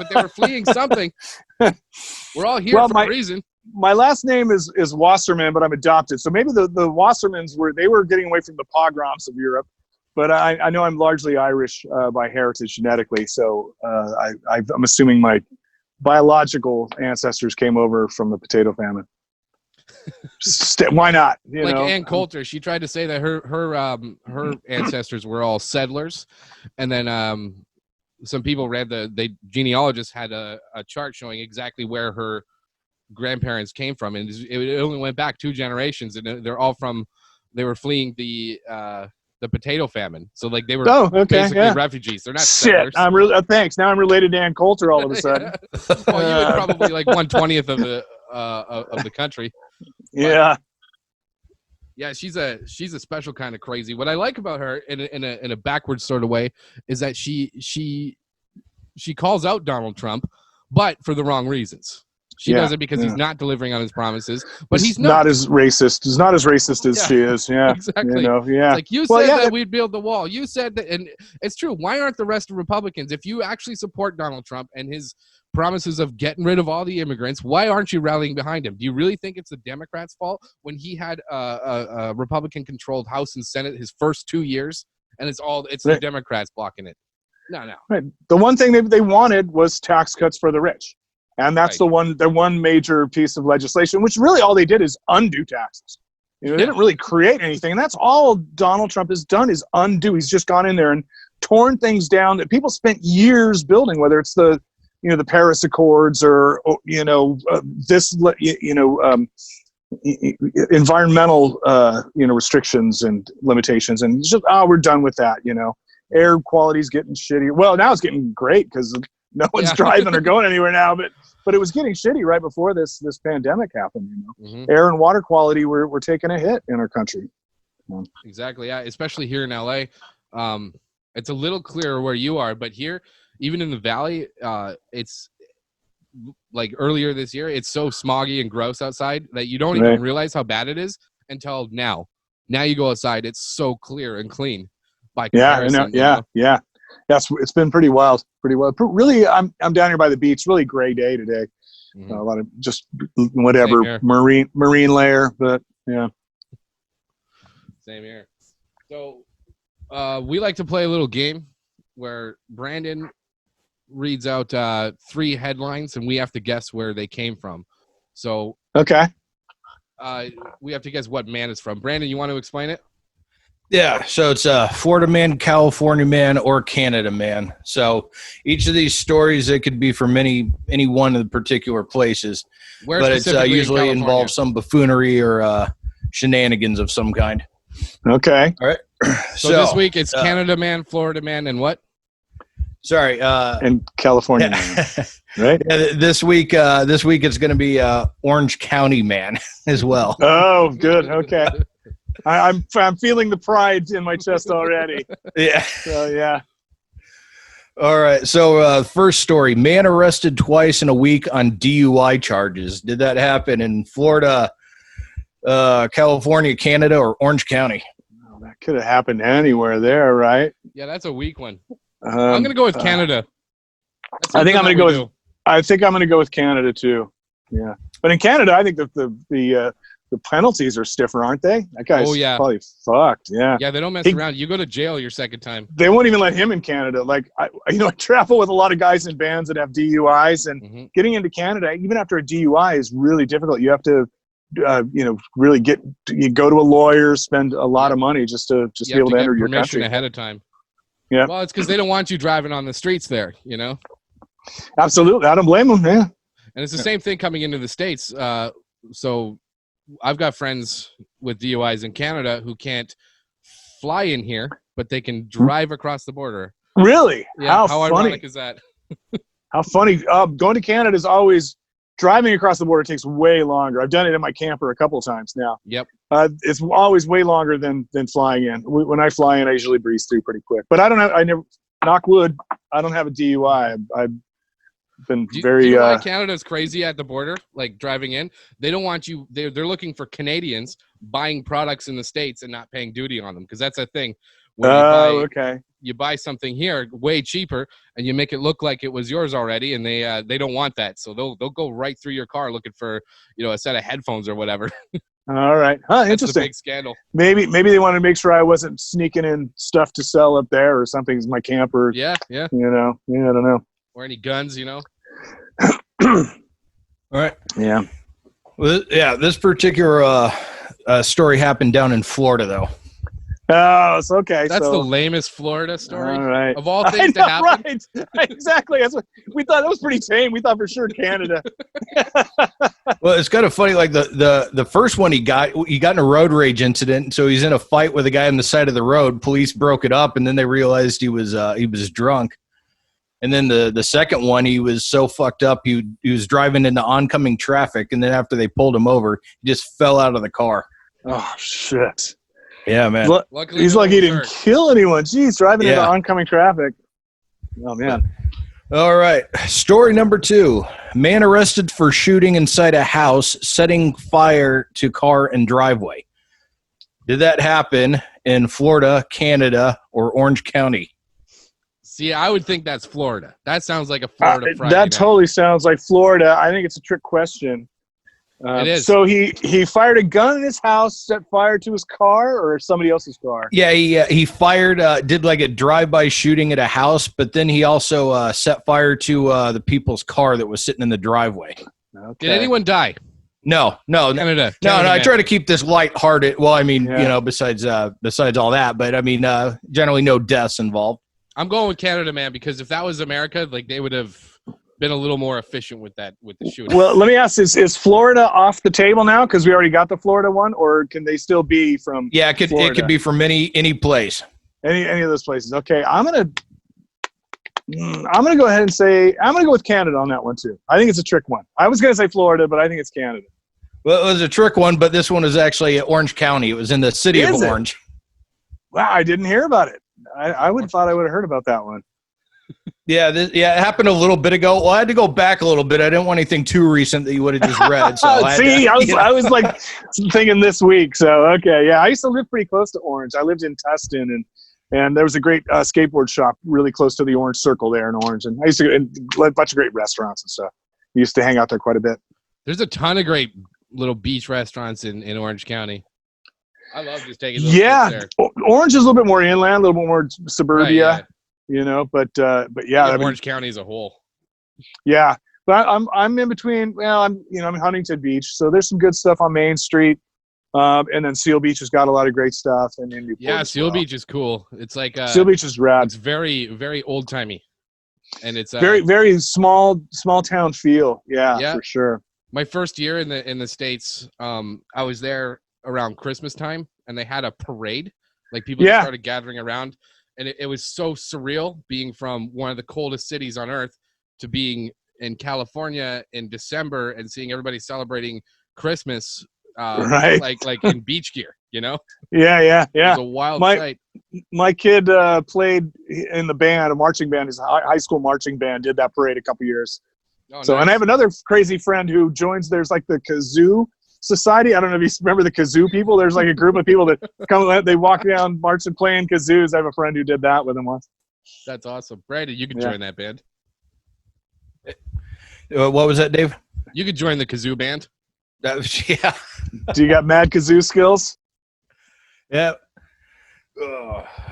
they were fleeing something. We're all here for a reason. My last name is Wasserman, but I'm adopted. So maybe the Wassermans were getting away from the pogroms of Europe. But I know I'm largely Irish by heritage genetically. So I'm assuming my biological ancestors came over from the potato famine. Why not? Like Ann Coulter, she tried to say that her ancestors were all settlers, and then some people read the genealogist had a chart showing exactly where her grandparents came from, and it only went back 2 generations, and they were fleeing the potato famine. So like they were basically refugees. They're not settlers. Thanks. Now I'm related to Ann Coulter all of a sudden. Well, you would probably like 1/20th of the country. But, yeah, she's a special kind of crazy. What I like about her in a backwards sort of way is that she calls out Donald Trump, but for the wrong reasons. She does it because he's not delivering on his promises, but he's not as racist. He's not as racist as she is. Yeah, exactly. It's like you said that we'd build the wall. You said that, and it's true. Why aren't the rest of Republicans? If you actually support Donald Trump and his promises of getting rid of all the immigrants, why aren't you rallying behind him? Do you really think it's the Democrats' fault when he had a Republican-controlled House and Senate his first 2 years, and it's the Democrats blocking it? No. Right. The one thing they wanted was tax cuts for the rich. And that's the one major piece of legislation, which really all they did is undo taxes. They didn't really create anything. And that's all Donald Trump has done is undo. He's just gone in there and torn things down that people spent years building, whether it's the Paris Accords or environmental restrictions and limitations, and it's just we're done with that. Air quality's getting shitty. Well, now it's getting great because no one's driving or going anywhere now, but it was getting shitty right before this pandemic happened. Air and water quality were taking a hit in our country. Exactly, yeah, especially here in LA. It's a little clearer where you are, but here, even in the valley, it's like earlier this year, it's so smoggy and gross outside that you don't even realize how bad it is until now. Now you go outside, it's so clear and clean by comparison. Yeah. It's been pretty wild. Really, I'm down here by the beach. Really gray day today. A lot of just whatever marine layer, but yeah. Same here. So we like to play a little game where Brandon reads out 3 headlines and we have to guess where they came from. So okay, we have to guess what man it's from. Brandon, you want to explain it? Yeah, so it's a Florida man, California man, or Canada man. So each of these stories, it could be from any one of the particular places, but it's usually involves some buffoonery or shenanigans of some kind. Okay. All right. So this week it's Canada man, Florida man, and what? Sorry. And California man, right? Yeah, this week it's going to be Orange County man as well. Oh, good. Okay. I'm feeling the pride in my chest already. Yeah. So yeah. All right. So first story: man arrested twice in a week on DUI charges. Did that happen in Florida, California, Canada, or Orange County? Oh, that could have happened anywhere there, right? Yeah, that's a weak one. I'm gonna go with Canada. I think I'm gonna go with Canada too. Yeah, but in Canada, I think that the penalties are stiffer, aren't they? That guy's probably fucked. Yeah. Yeah, they don't mess around. You go to jail your second time. They won't even let him in Canada. Like I travel with a lot of guys in bands that have DUIs, and getting into Canada, even after a DUI, is really difficult. You have to, really go to a lawyer, spend a lot of money just to be able to enter your country ahead of time. Yeah. Well, it's because they don't want you driving on the streets there. Absolutely, I don't blame them. Yeah. And it's the same thing coming into the States. So I've got friends with DUIs in Canada who can't fly in here, but they can drive across the border. Really? Yeah. How ironic is that? How funny. Going to Canada is always driving across the border takes way longer. I've done it in my camper a couple of times now. Yep. It's always way longer than flying in. When I fly in, I usually breeze through pretty quick. But I never, knock wood, I don't have a DUI. I've been very. Do you know why Canada's crazy at the border? Like driving in, they don't want you. They're looking for Canadians buying products in the States and not paying duty on them, because that's a thing. Okay. You buy something here way cheaper and you make it look like it was yours already, and they don't want that, so they'll go right through your car looking for a set of headphones or whatever. All right. Huh, that's interesting. a big scandal. Maybe they wanted to make sure I wasn't sneaking in stuff to sell up there or something. It's my camper. Yeah. I don't know. Or any guns, All right. Yeah. Well, yeah, this particular story happened down in Florida, though. Oh, it's okay. That's the lamest Florida story of all I things know, to happen. Right. Exactly. That's what we thought. That was pretty tame. We thought for sure Canada. Well, it's kind of funny. Like the first one he got in a road rage incident. So he's in a fight with a guy on the side of the road. Police broke it up, and then they realized he was drunk. And then the second one, he was so fucked up, he was driving into oncoming traffic, and then after they pulled him over, he just fell out of the car. Oh shit! Yeah, man. He's like he didn't kill anyone. Jeez, driving into oncoming traffic. Oh man. All right. Story number 2: man arrested for shooting inside a house, setting fire to car and driveway. Did that happen in Florida, Canada, or Orange County? See, I would think that's Florida. That sounds like a Florida Friday That night. totally sounds like Florida. I think it's a trick question. It is. So he fired a gun in his house, set fire to his car, or somebody else's car. Yeah, he fired, did like a drive-by shooting at a house, but then he also set fire to the people's car that was sitting in the driveway. Okay. Did anyone die? No. Canada, no. I man. try to keep this lighthearted. Well, I mean, besides all that, but I mean, generally no deaths involved. I'm going with Canada, man, because if that was America, like they would have been a little more efficient with the shooting. Well, let me ask: is Florida off the table now because we already got the Florida one, or can they still be from? Yeah, it could be from any place. Any of those places. Okay, I'm gonna go ahead and say I'm gonna go with Canada on that one too. I think it's a trick one. I was gonna say Florida, but I think it's Canada. Well, it was a trick one, but this one is actually Orange County. It was in the city of Orange. Wow, I didn't hear about it. I would have thought I would have heard about that one. Yeah, it happened a little bit ago. Well, I had to go back a little bit. I didn't want anything too recent that you would have just read. So I was like thinking this week. So okay, yeah, I used to live pretty close to Orange. I lived in Tustin, and there was a great skateboard shop really close to the Orange Circle there in Orange, and I used to a bunch of great restaurants and stuff. We used to hang out there quite a bit. There's a ton of great little beach restaurants in Orange County. I love just taking those there. Orange is a little bit more inland, a little bit more suburbia. Right, but yeah, Orange County as a whole. Yeah, but I'm in between. Well, I'm in Huntington Beach, so there's some good stuff on Main Street, and then Seal Beach has got a lot of great stuff. And in Newport Seal Beach is cool. It's like Seal Beach is rad. It's very very old timey, and it's very very small town feel. Yeah, for sure. My first year in the States, I was there around Christmas time, and they had a parade. Like people just started gathering around. And it was so surreal being from one of the coldest cities on earth to being in California in December and seeing everybody celebrating Christmas, like in beach gear, Yeah. It was a wild sight. My kid played in the band, a marching band. His high school marching band did that parade a couple years. Oh, so, nice. And I have another crazy friend who joins. There's like the kazoo society. I don't know if you remember the kazoo people. There's like a group of people that come, they walk down marching, playing kazoos. I have a friend who did that with him once. That's awesome. Brandon, you could join that band. What was that, Dave? You could join the kazoo band. That was, yeah. Do you got mad kazoo skills? Yeah.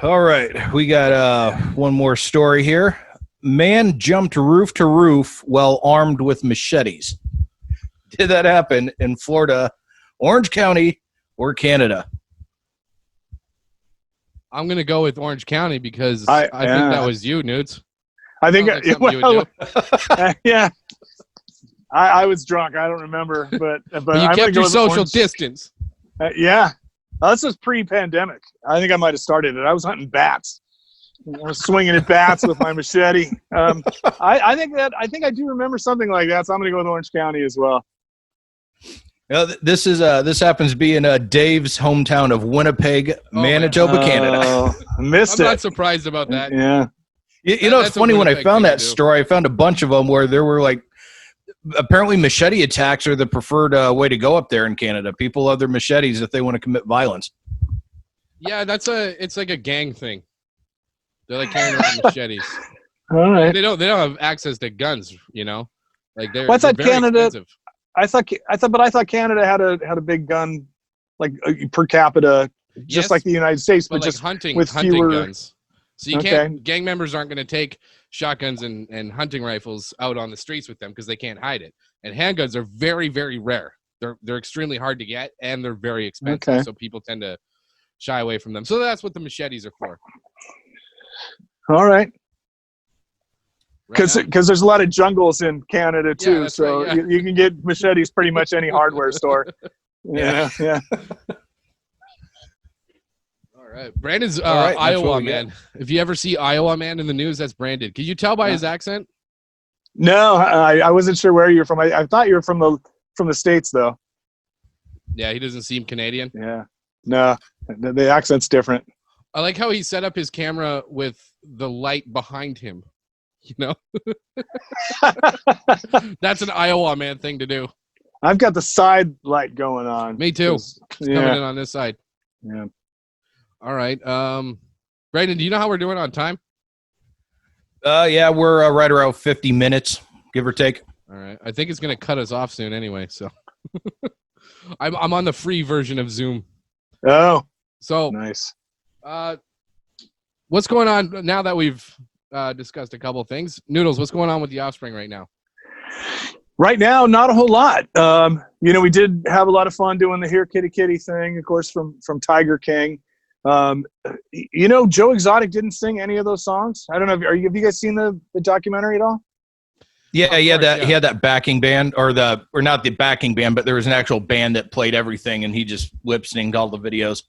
All right. We got one more story here. Man jumped roof to roof while armed with machetes. Did that happen in Florida, Orange County, or Canada? I'm going to go with Orange County because I think that was you, Nudes. I think yeah. I was drunk. I don't remember, but you kept your social distance. Yeah. This was pre-pandemic. I think I might have started it. I was hunting bats. I was swinging at bats with my machete. I think I do remember something like that. So I'm going to go with Orange County as well. This happens to be in Dave's hometown of Winnipeg, Manitoba, Canada. I'm not surprised about that. Yeah. You know, it's funny when I found that story, I found a bunch of them where there were like, apparently machete attacks are the preferred way to go up there in Canada. People love their machetes if they want to commit violence. Yeah, it's like a gang thing. They're like carrying around machetes. All right. They don't have access to guns, Like they're. Well, I thought very Canada. Expensive. I thought Canada had a big gun, like per capita, just like the United States, but just hunting with fewer guns. So you can't. Gang members aren't going to take shotguns and hunting rifles out on the streets with them because they can't hide it. And handguns are very, very rare. They're extremely hard to get and they're very expensive. So people tend to shy away from them. So that's what the machetes are for. All right. Because there's a lot of jungles in Canada too, so right, you can get machetes pretty much any hardware store. Yeah. All right, Brandon's Iowa man. If you ever see Iowa man in the news, that's Brandon. Can you tell by his accent? No, I wasn't sure where you're from. I thought you were from the States though. Yeah, he doesn't seem Canadian. Yeah, no, the accent's different. I like how he set up his camera with the light behind him. That's an Iowa man thing to do. I've got the side light going on. Me too. It's coming in on this side. Yeah. All right. Brandon, do you know how we're doing on time? Yeah, we're right around 50 minutes, give or take. All right. I think it's going to cut us off soon anyway. So. I'm on the free version of Zoom. Oh, so nice. What's going on now that we've discussed a couple things? Noodles, what's going on with the Offspring right now? Right now, not a whole lot. We did have a lot of fun doing the Here Kitty Kitty thing, of course, from Tiger King. Joe Exotic didn't sing any of those songs. I don't know. Have you guys seen the documentary at all? Yeah, he had that backing band, or not the backing band, but there was an actual band that played everything, and he just lip synced all the videos.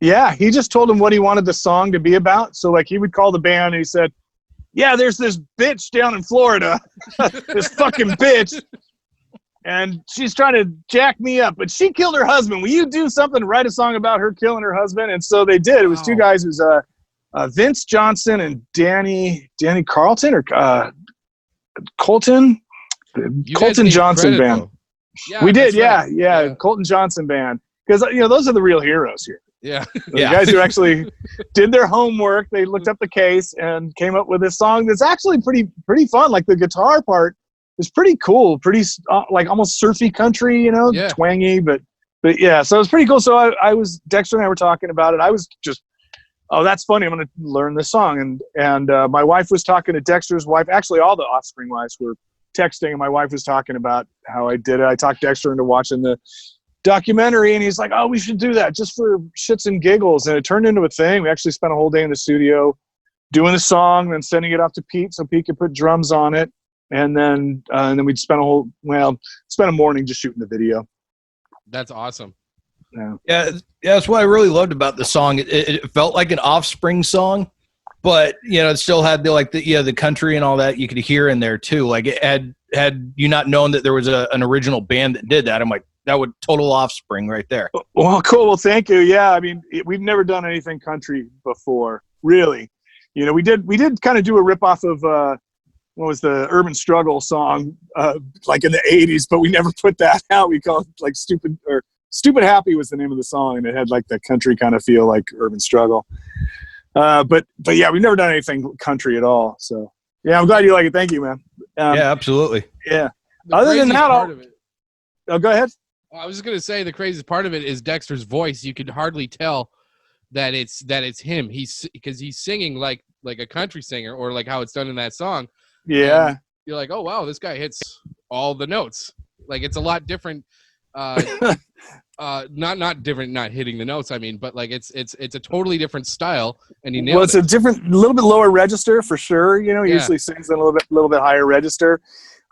Yeah, he just told him what he wanted the song to be about. So, like, he would call the band and he said, "Yeah, there's this bitch down in Florida, this fucking bitch, and she's trying to jack me up, but she killed her husband. Will you do something to write a song about her killing her husband?" And so they did. It was two guys. It was Vince Johnson and Danny Carlton, or Colton Johnson band. Yeah, we did. Right. Yeah, Colton Johnson band. Because those are the real heroes here. Yeah. The guys who actually did their homework. They looked up the case and came up with this song that's actually pretty fun. Like, the guitar part is pretty cool, pretty like almost surfy country, twangy, but yeah. So it was pretty cool. So Dexter and I were talking about it. I was just, oh, that's funny, I'm going to learn this song. And my wife was talking to Dexter's wife. Actually, all the Offspring wives were texting, and my wife was talking about how I did it. I talked Dexter into watching the documentary, and he's like, "Oh, we should do that just for shits and giggles." And it turned into a thing. We actually spent a whole day in the studio doing the song, then sending it off to Pete so Pete could put drums on it, and then we'd spent a morning just shooting the video. That's awesome. Yeah, that's what I really loved about the song. It felt like an Offspring song, but it still had the country and all that you could hear in there too. Like, it had you not known that there was an original band that did that, I'm like, that would total Offspring right there. Well, cool. Well, thank you. Yeah, I mean, we've never done anything country before, really. We did kind of do a ripoff of what was the Urban Struggle song, like in the '80s, but we never put that out. We called it like Stupid Happy was the name of the song, and it had like the country kind of feel, like Urban Struggle. But yeah, we've never done anything country at all. So yeah, I'm glad you like it. Thank you, man. Yeah, absolutely. Yeah. Other than that, go ahead. I was just gonna say, the craziest part of it is Dexter's voice. You could hardly tell that it's him. Because he's singing like a country singer, or like how it's done in that song. Yeah. And you're like, oh wow, this guy hits all the notes. Like, it's a lot different. Not different, not hitting the notes. I mean, but like it's a totally different style, and he nailed it. Well, it's a little bit lower register for sure. He usually sings in a little bit higher register.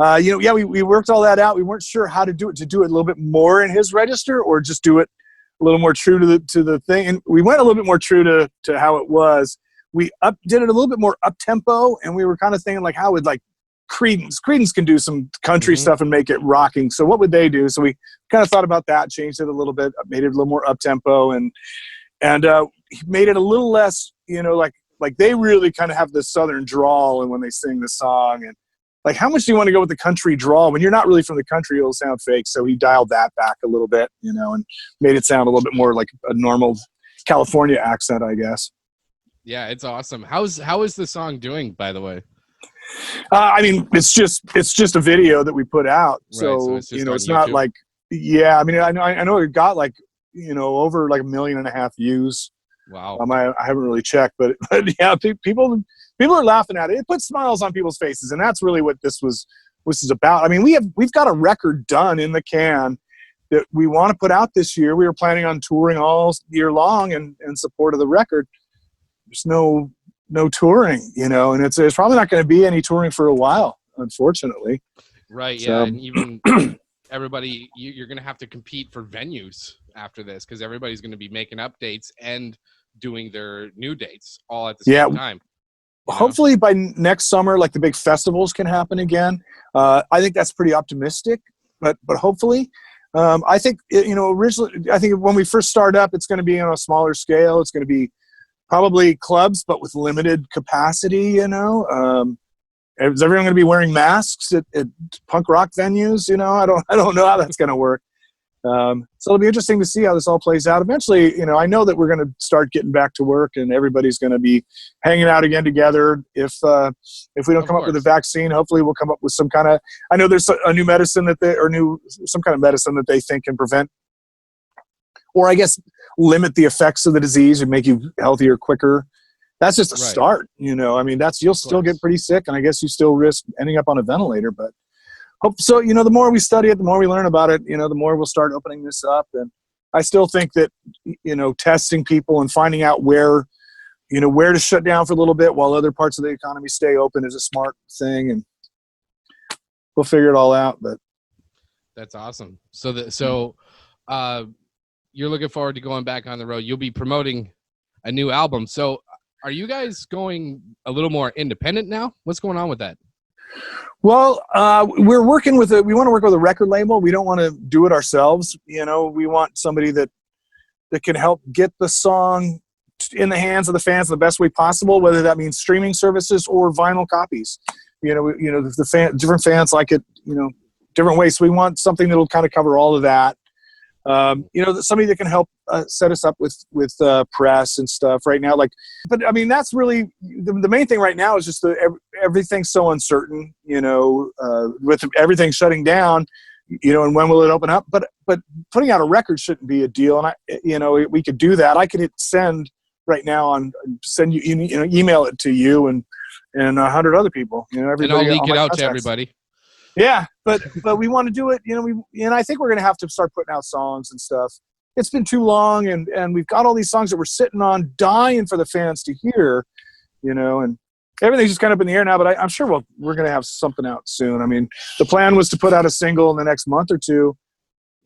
We worked all that out. We weren't sure how to do it a little bit more in his register, or just do it a little more true to the thing. And we went a little bit more true to how it was. We did it a little bit more up tempo, and we were kind of thinking like, how would like Creedence can do some country stuff and make it rocking. So what would they do? So we kind of thought about that, changed it a little bit, made it a little more up tempo, and made it a little less, like they really kind of have this Southern drawl, and when they sing the song, and like, how much do you want to go with the country drawl when you're not really from the country? It'll sound fake. So he dialed that back a little bit, and made it sound a little bit more like a normal California accent, I guess. Yeah, it's awesome. How is the song doing, by the way? I mean, it's just a video that we put out. So, it's it's not like, yeah, I mean, I know it got like, over like 1.5 million views. Wow. I haven't really checked, but yeah, people are laughing at it. It puts smiles on people's faces, and that's really what this is about. I mean, we've got a record done in the can that we want to put out this year. We were planning on touring all year long in support of the record. There's no touring, and it's probably not going to be any touring for a while, unfortunately. Right. So, yeah. And even everybody, you're going to have to compete for venues after this, because everybody's going to be making updates and doing their new dates all at the same time. Hopefully by next summer, like the big festivals can happen again. I think that's pretty optimistic, but hopefully. I think, originally, I think when we first start up, it's going to be on a smaller scale. It's going to be probably clubs, but with limited capacity, Is everyone going to be wearing masks at punk rock venues? I don't know how that's going to work. So it'll be interesting to see how this all plays out. Eventually, you know, I know that we're going to start getting back to work, and everybody's going to be hanging out again together. If we don't come up with a vaccine, hopefully we'll come up with some kind of. I know there's a new medicine some kind of medicine that they think can prevent, or I guess limit the effects of the disease and make you healthier quicker. That's just a start, you know. I mean, you'll still get pretty sick, and I guess you still risk ending up on a ventilator. But hope so. You know, the more we study it, the more we learn about it. You know, the more we'll start opening this up. And I still think that, you know, testing people and finding out where to shut down for a little bit while other parts of the economy stay open is a smart thing, and we'll figure it all out. But that's awesome. So you're looking forward to going back on the road. You'll be promoting a new album. So are you guys going a little more independent now? What's going on with that? Well, we want to work with a record label. We don't want to do it ourselves. You know, we want somebody that can help get the song in the hands of the fans the best way possible, whether that means streaming services or vinyl copies. Different fans like it, you know, different ways. So we want something that'll kind of cover all of that. You know, somebody that can help set us up with press and stuff right now. But I mean, that's really the main thing right now is just everything's so uncertain, you know, with everything shutting down, you know, and when will it open up? But putting out a record shouldn't be a deal. And we could do that. I could hit send right now send you, email it to you and 100 other people, you know, everybody. And I'll leak it out to everybody. Yeah, but we want to do it, you know. And I think we're going to have to start putting out songs and stuff. It's been too long, and we've got all these songs that we're sitting on, dying for the fans to hear, you know. And everything's just kind of up in the air now. But I'm sure we're going to have something out soon. I mean, the plan was to put out a single in the next month or two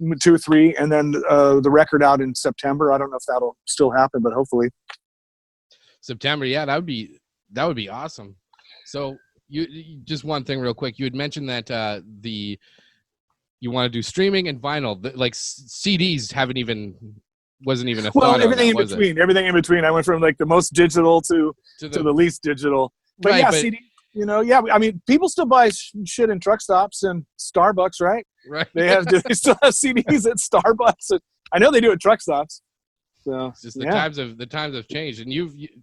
or three, and then the record out in September. I don't know if that'll still happen, but hopefully September. Yeah, that would be awesome. So. You just one thing real quick. You had mentioned that you want to do streaming and vinyl. Like CDs wasn't even a thought. Well, everything in between. I went from like the most digital to the least digital. But right, CDs. You know, I mean, people still buy shit in truck stops and Starbucks, right? Right. They still have CDs at Starbucks. And I know they do at truck stops. So it's just the times have changed, and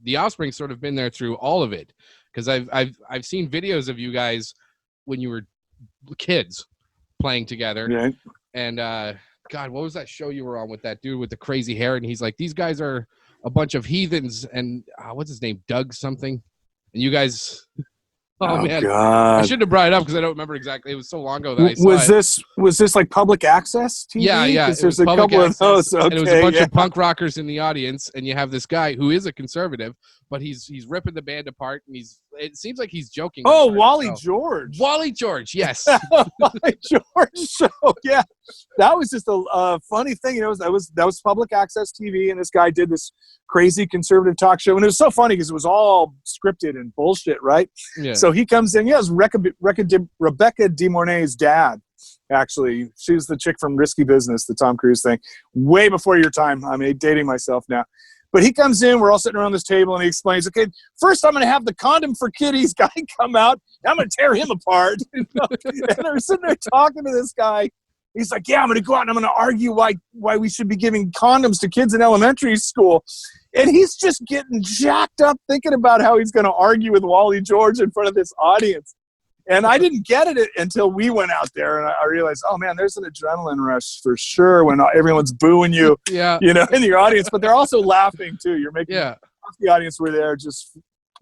the Offspring sort of been there through all of it. Because I've seen videos of you guys when you were kids playing together, right. And God, what was that show you were on with that dude with the crazy hair? And he's like, these guys are a bunch of heathens, and what's his name, Doug something, and you guys. Oh man, God. I shouldn't have brought it up because I don't remember exactly. It was so long ago that I saw it. Was this like public access TV? Yeah. There's a couple of those. Okay, and it was a bunch of punk rockers in the audience, and you have this guy who is a conservative, but he's ripping the band apart, and it seems like he's joking. Oh, Wally George. Wally George, yes. Wally George show, yeah. That was just a funny thing. You know, that was public access TV, and this guy did this crazy conservative talk show, and it was so funny because it was all scripted and bullshit, right? Yeah. So he comes in. Yeah, it was Rebecca De Mornay's dad. Actually, she was the chick from Risky Business, the Tom Cruise thing, way before your time. I'm dating myself now. But he comes in, we're all sitting around this table, and he explains, okay, first I'm going to have the condom for kiddies guy come out. I'm going to tear him apart. You know? And they're sitting there talking to this guy. He's like, yeah, I'm going to go out and I'm going to argue why we should be giving condoms to kids in elementary school. And he's just getting jacked up thinking about how he's going to argue with Wally George in front of this audience. And I didn't get it until we went out there, and I realized, oh man, there's an adrenaline rush for sure when everyone's booing you, yeah, you know, in your audience, but they're also laughing too. You're making half the audience were there.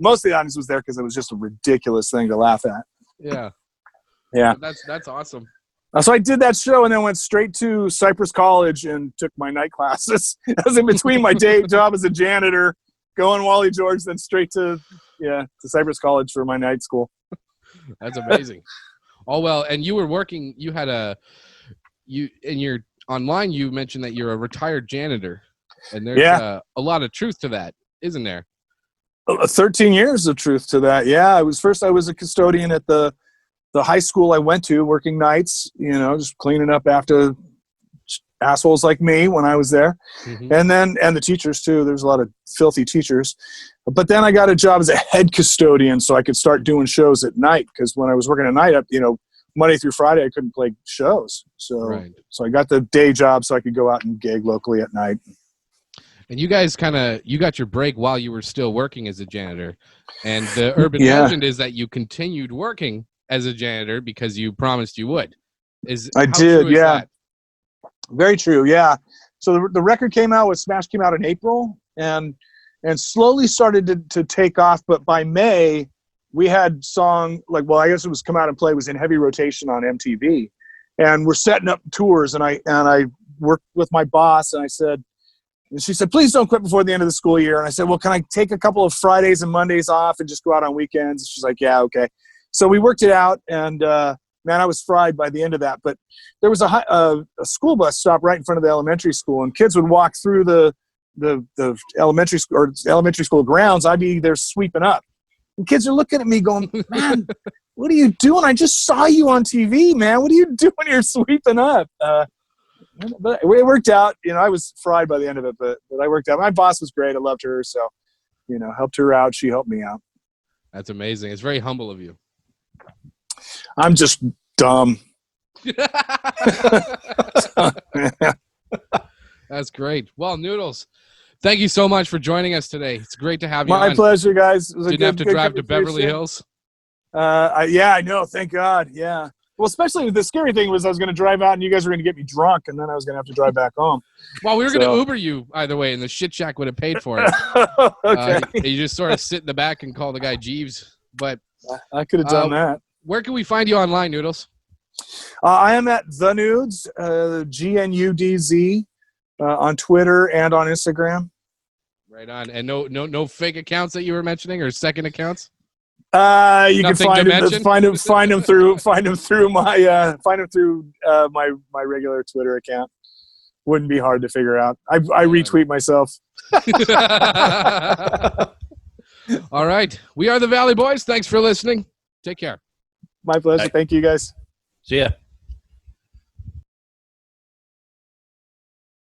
Most of the audience was there because it was just a ridiculous thing to laugh at. Yeah. That's awesome. So I did that show and then went straight to Cypress College and took my night classes. I was in between my day job as a janitor, going Wally George, then straight to Cypress College for my night school. That's amazing. Oh, well, and you were working, in your online, you mentioned that you're a retired janitor, and there's a lot of truth to that, isn't there? 13 years of truth to that. Yeah. I was a custodian at the high school I went to, working nights, you know, just cleaning up after assholes like me when I was there. Mm-hmm. And the teachers too. There's a lot of filthy teachers. But then I got a job as a head custodian so I could start doing shows at night. Because when I was working at night, you know, Monday through Friday, I couldn't play shows. So I got the day job so I could go out and gig locally at night. And you guys you got your break while you were still working as a janitor. And the urban legend is that you continued working as a janitor because you promised you would. I did, yeah. That? Very true, yeah. So the record came out, Smash came out in April, and slowly started to take off. But by May, we had song, I guess it was Come Out and Play, was in heavy rotation on MTV. And we're setting up tours, and I worked with my boss, and she said, please don't quit before the end of the school year. And I said, well, can I take a couple of Fridays and Mondays off and just go out on weekends? And she's like, yeah, okay. So we worked it out, and man, I was fried by the end of that. But there was a school bus stop right in front of the elementary school, and kids would walk through the elementary school grounds. I'd be there sweeping up. And kids are looking at me going, man, what are you doing? I just saw you on TV, man. What are you doing here sweeping up? But it worked out. I was fried by the end of it, but I worked out. My boss was great. I loved her. So, helped her out. She helped me out. That's amazing. It's very humble of you. I'm just dumb. That's great. Well, Noodles, thank you so much for joining us today. It's great to have you on. My pleasure, guys. It was Didn't have to drive to Beverly Hills? Yeah, I know. Thank God. Yeah. Well, especially the scary thing was I was going to drive out and you guys were going to get me drunk, and then I was going to have to drive back home. Well, we were going to Uber you either way, and the shit shack would have paid for it. Okay. You just sort of sit in the back and call the guy Jeeves. But I could have done that. Where can we find you online, Noodles? I am at The Nudes, GNUDZ, on Twitter and on Instagram. Right on. And no fake accounts that you were mentioning, or second accounts? You can find them through my my regular Twitter account. Wouldn't be hard to figure out. I retweet myself. All right. We are the Valley Boys. Thanks for listening. Take care. My pleasure. Thank you, guys. See ya.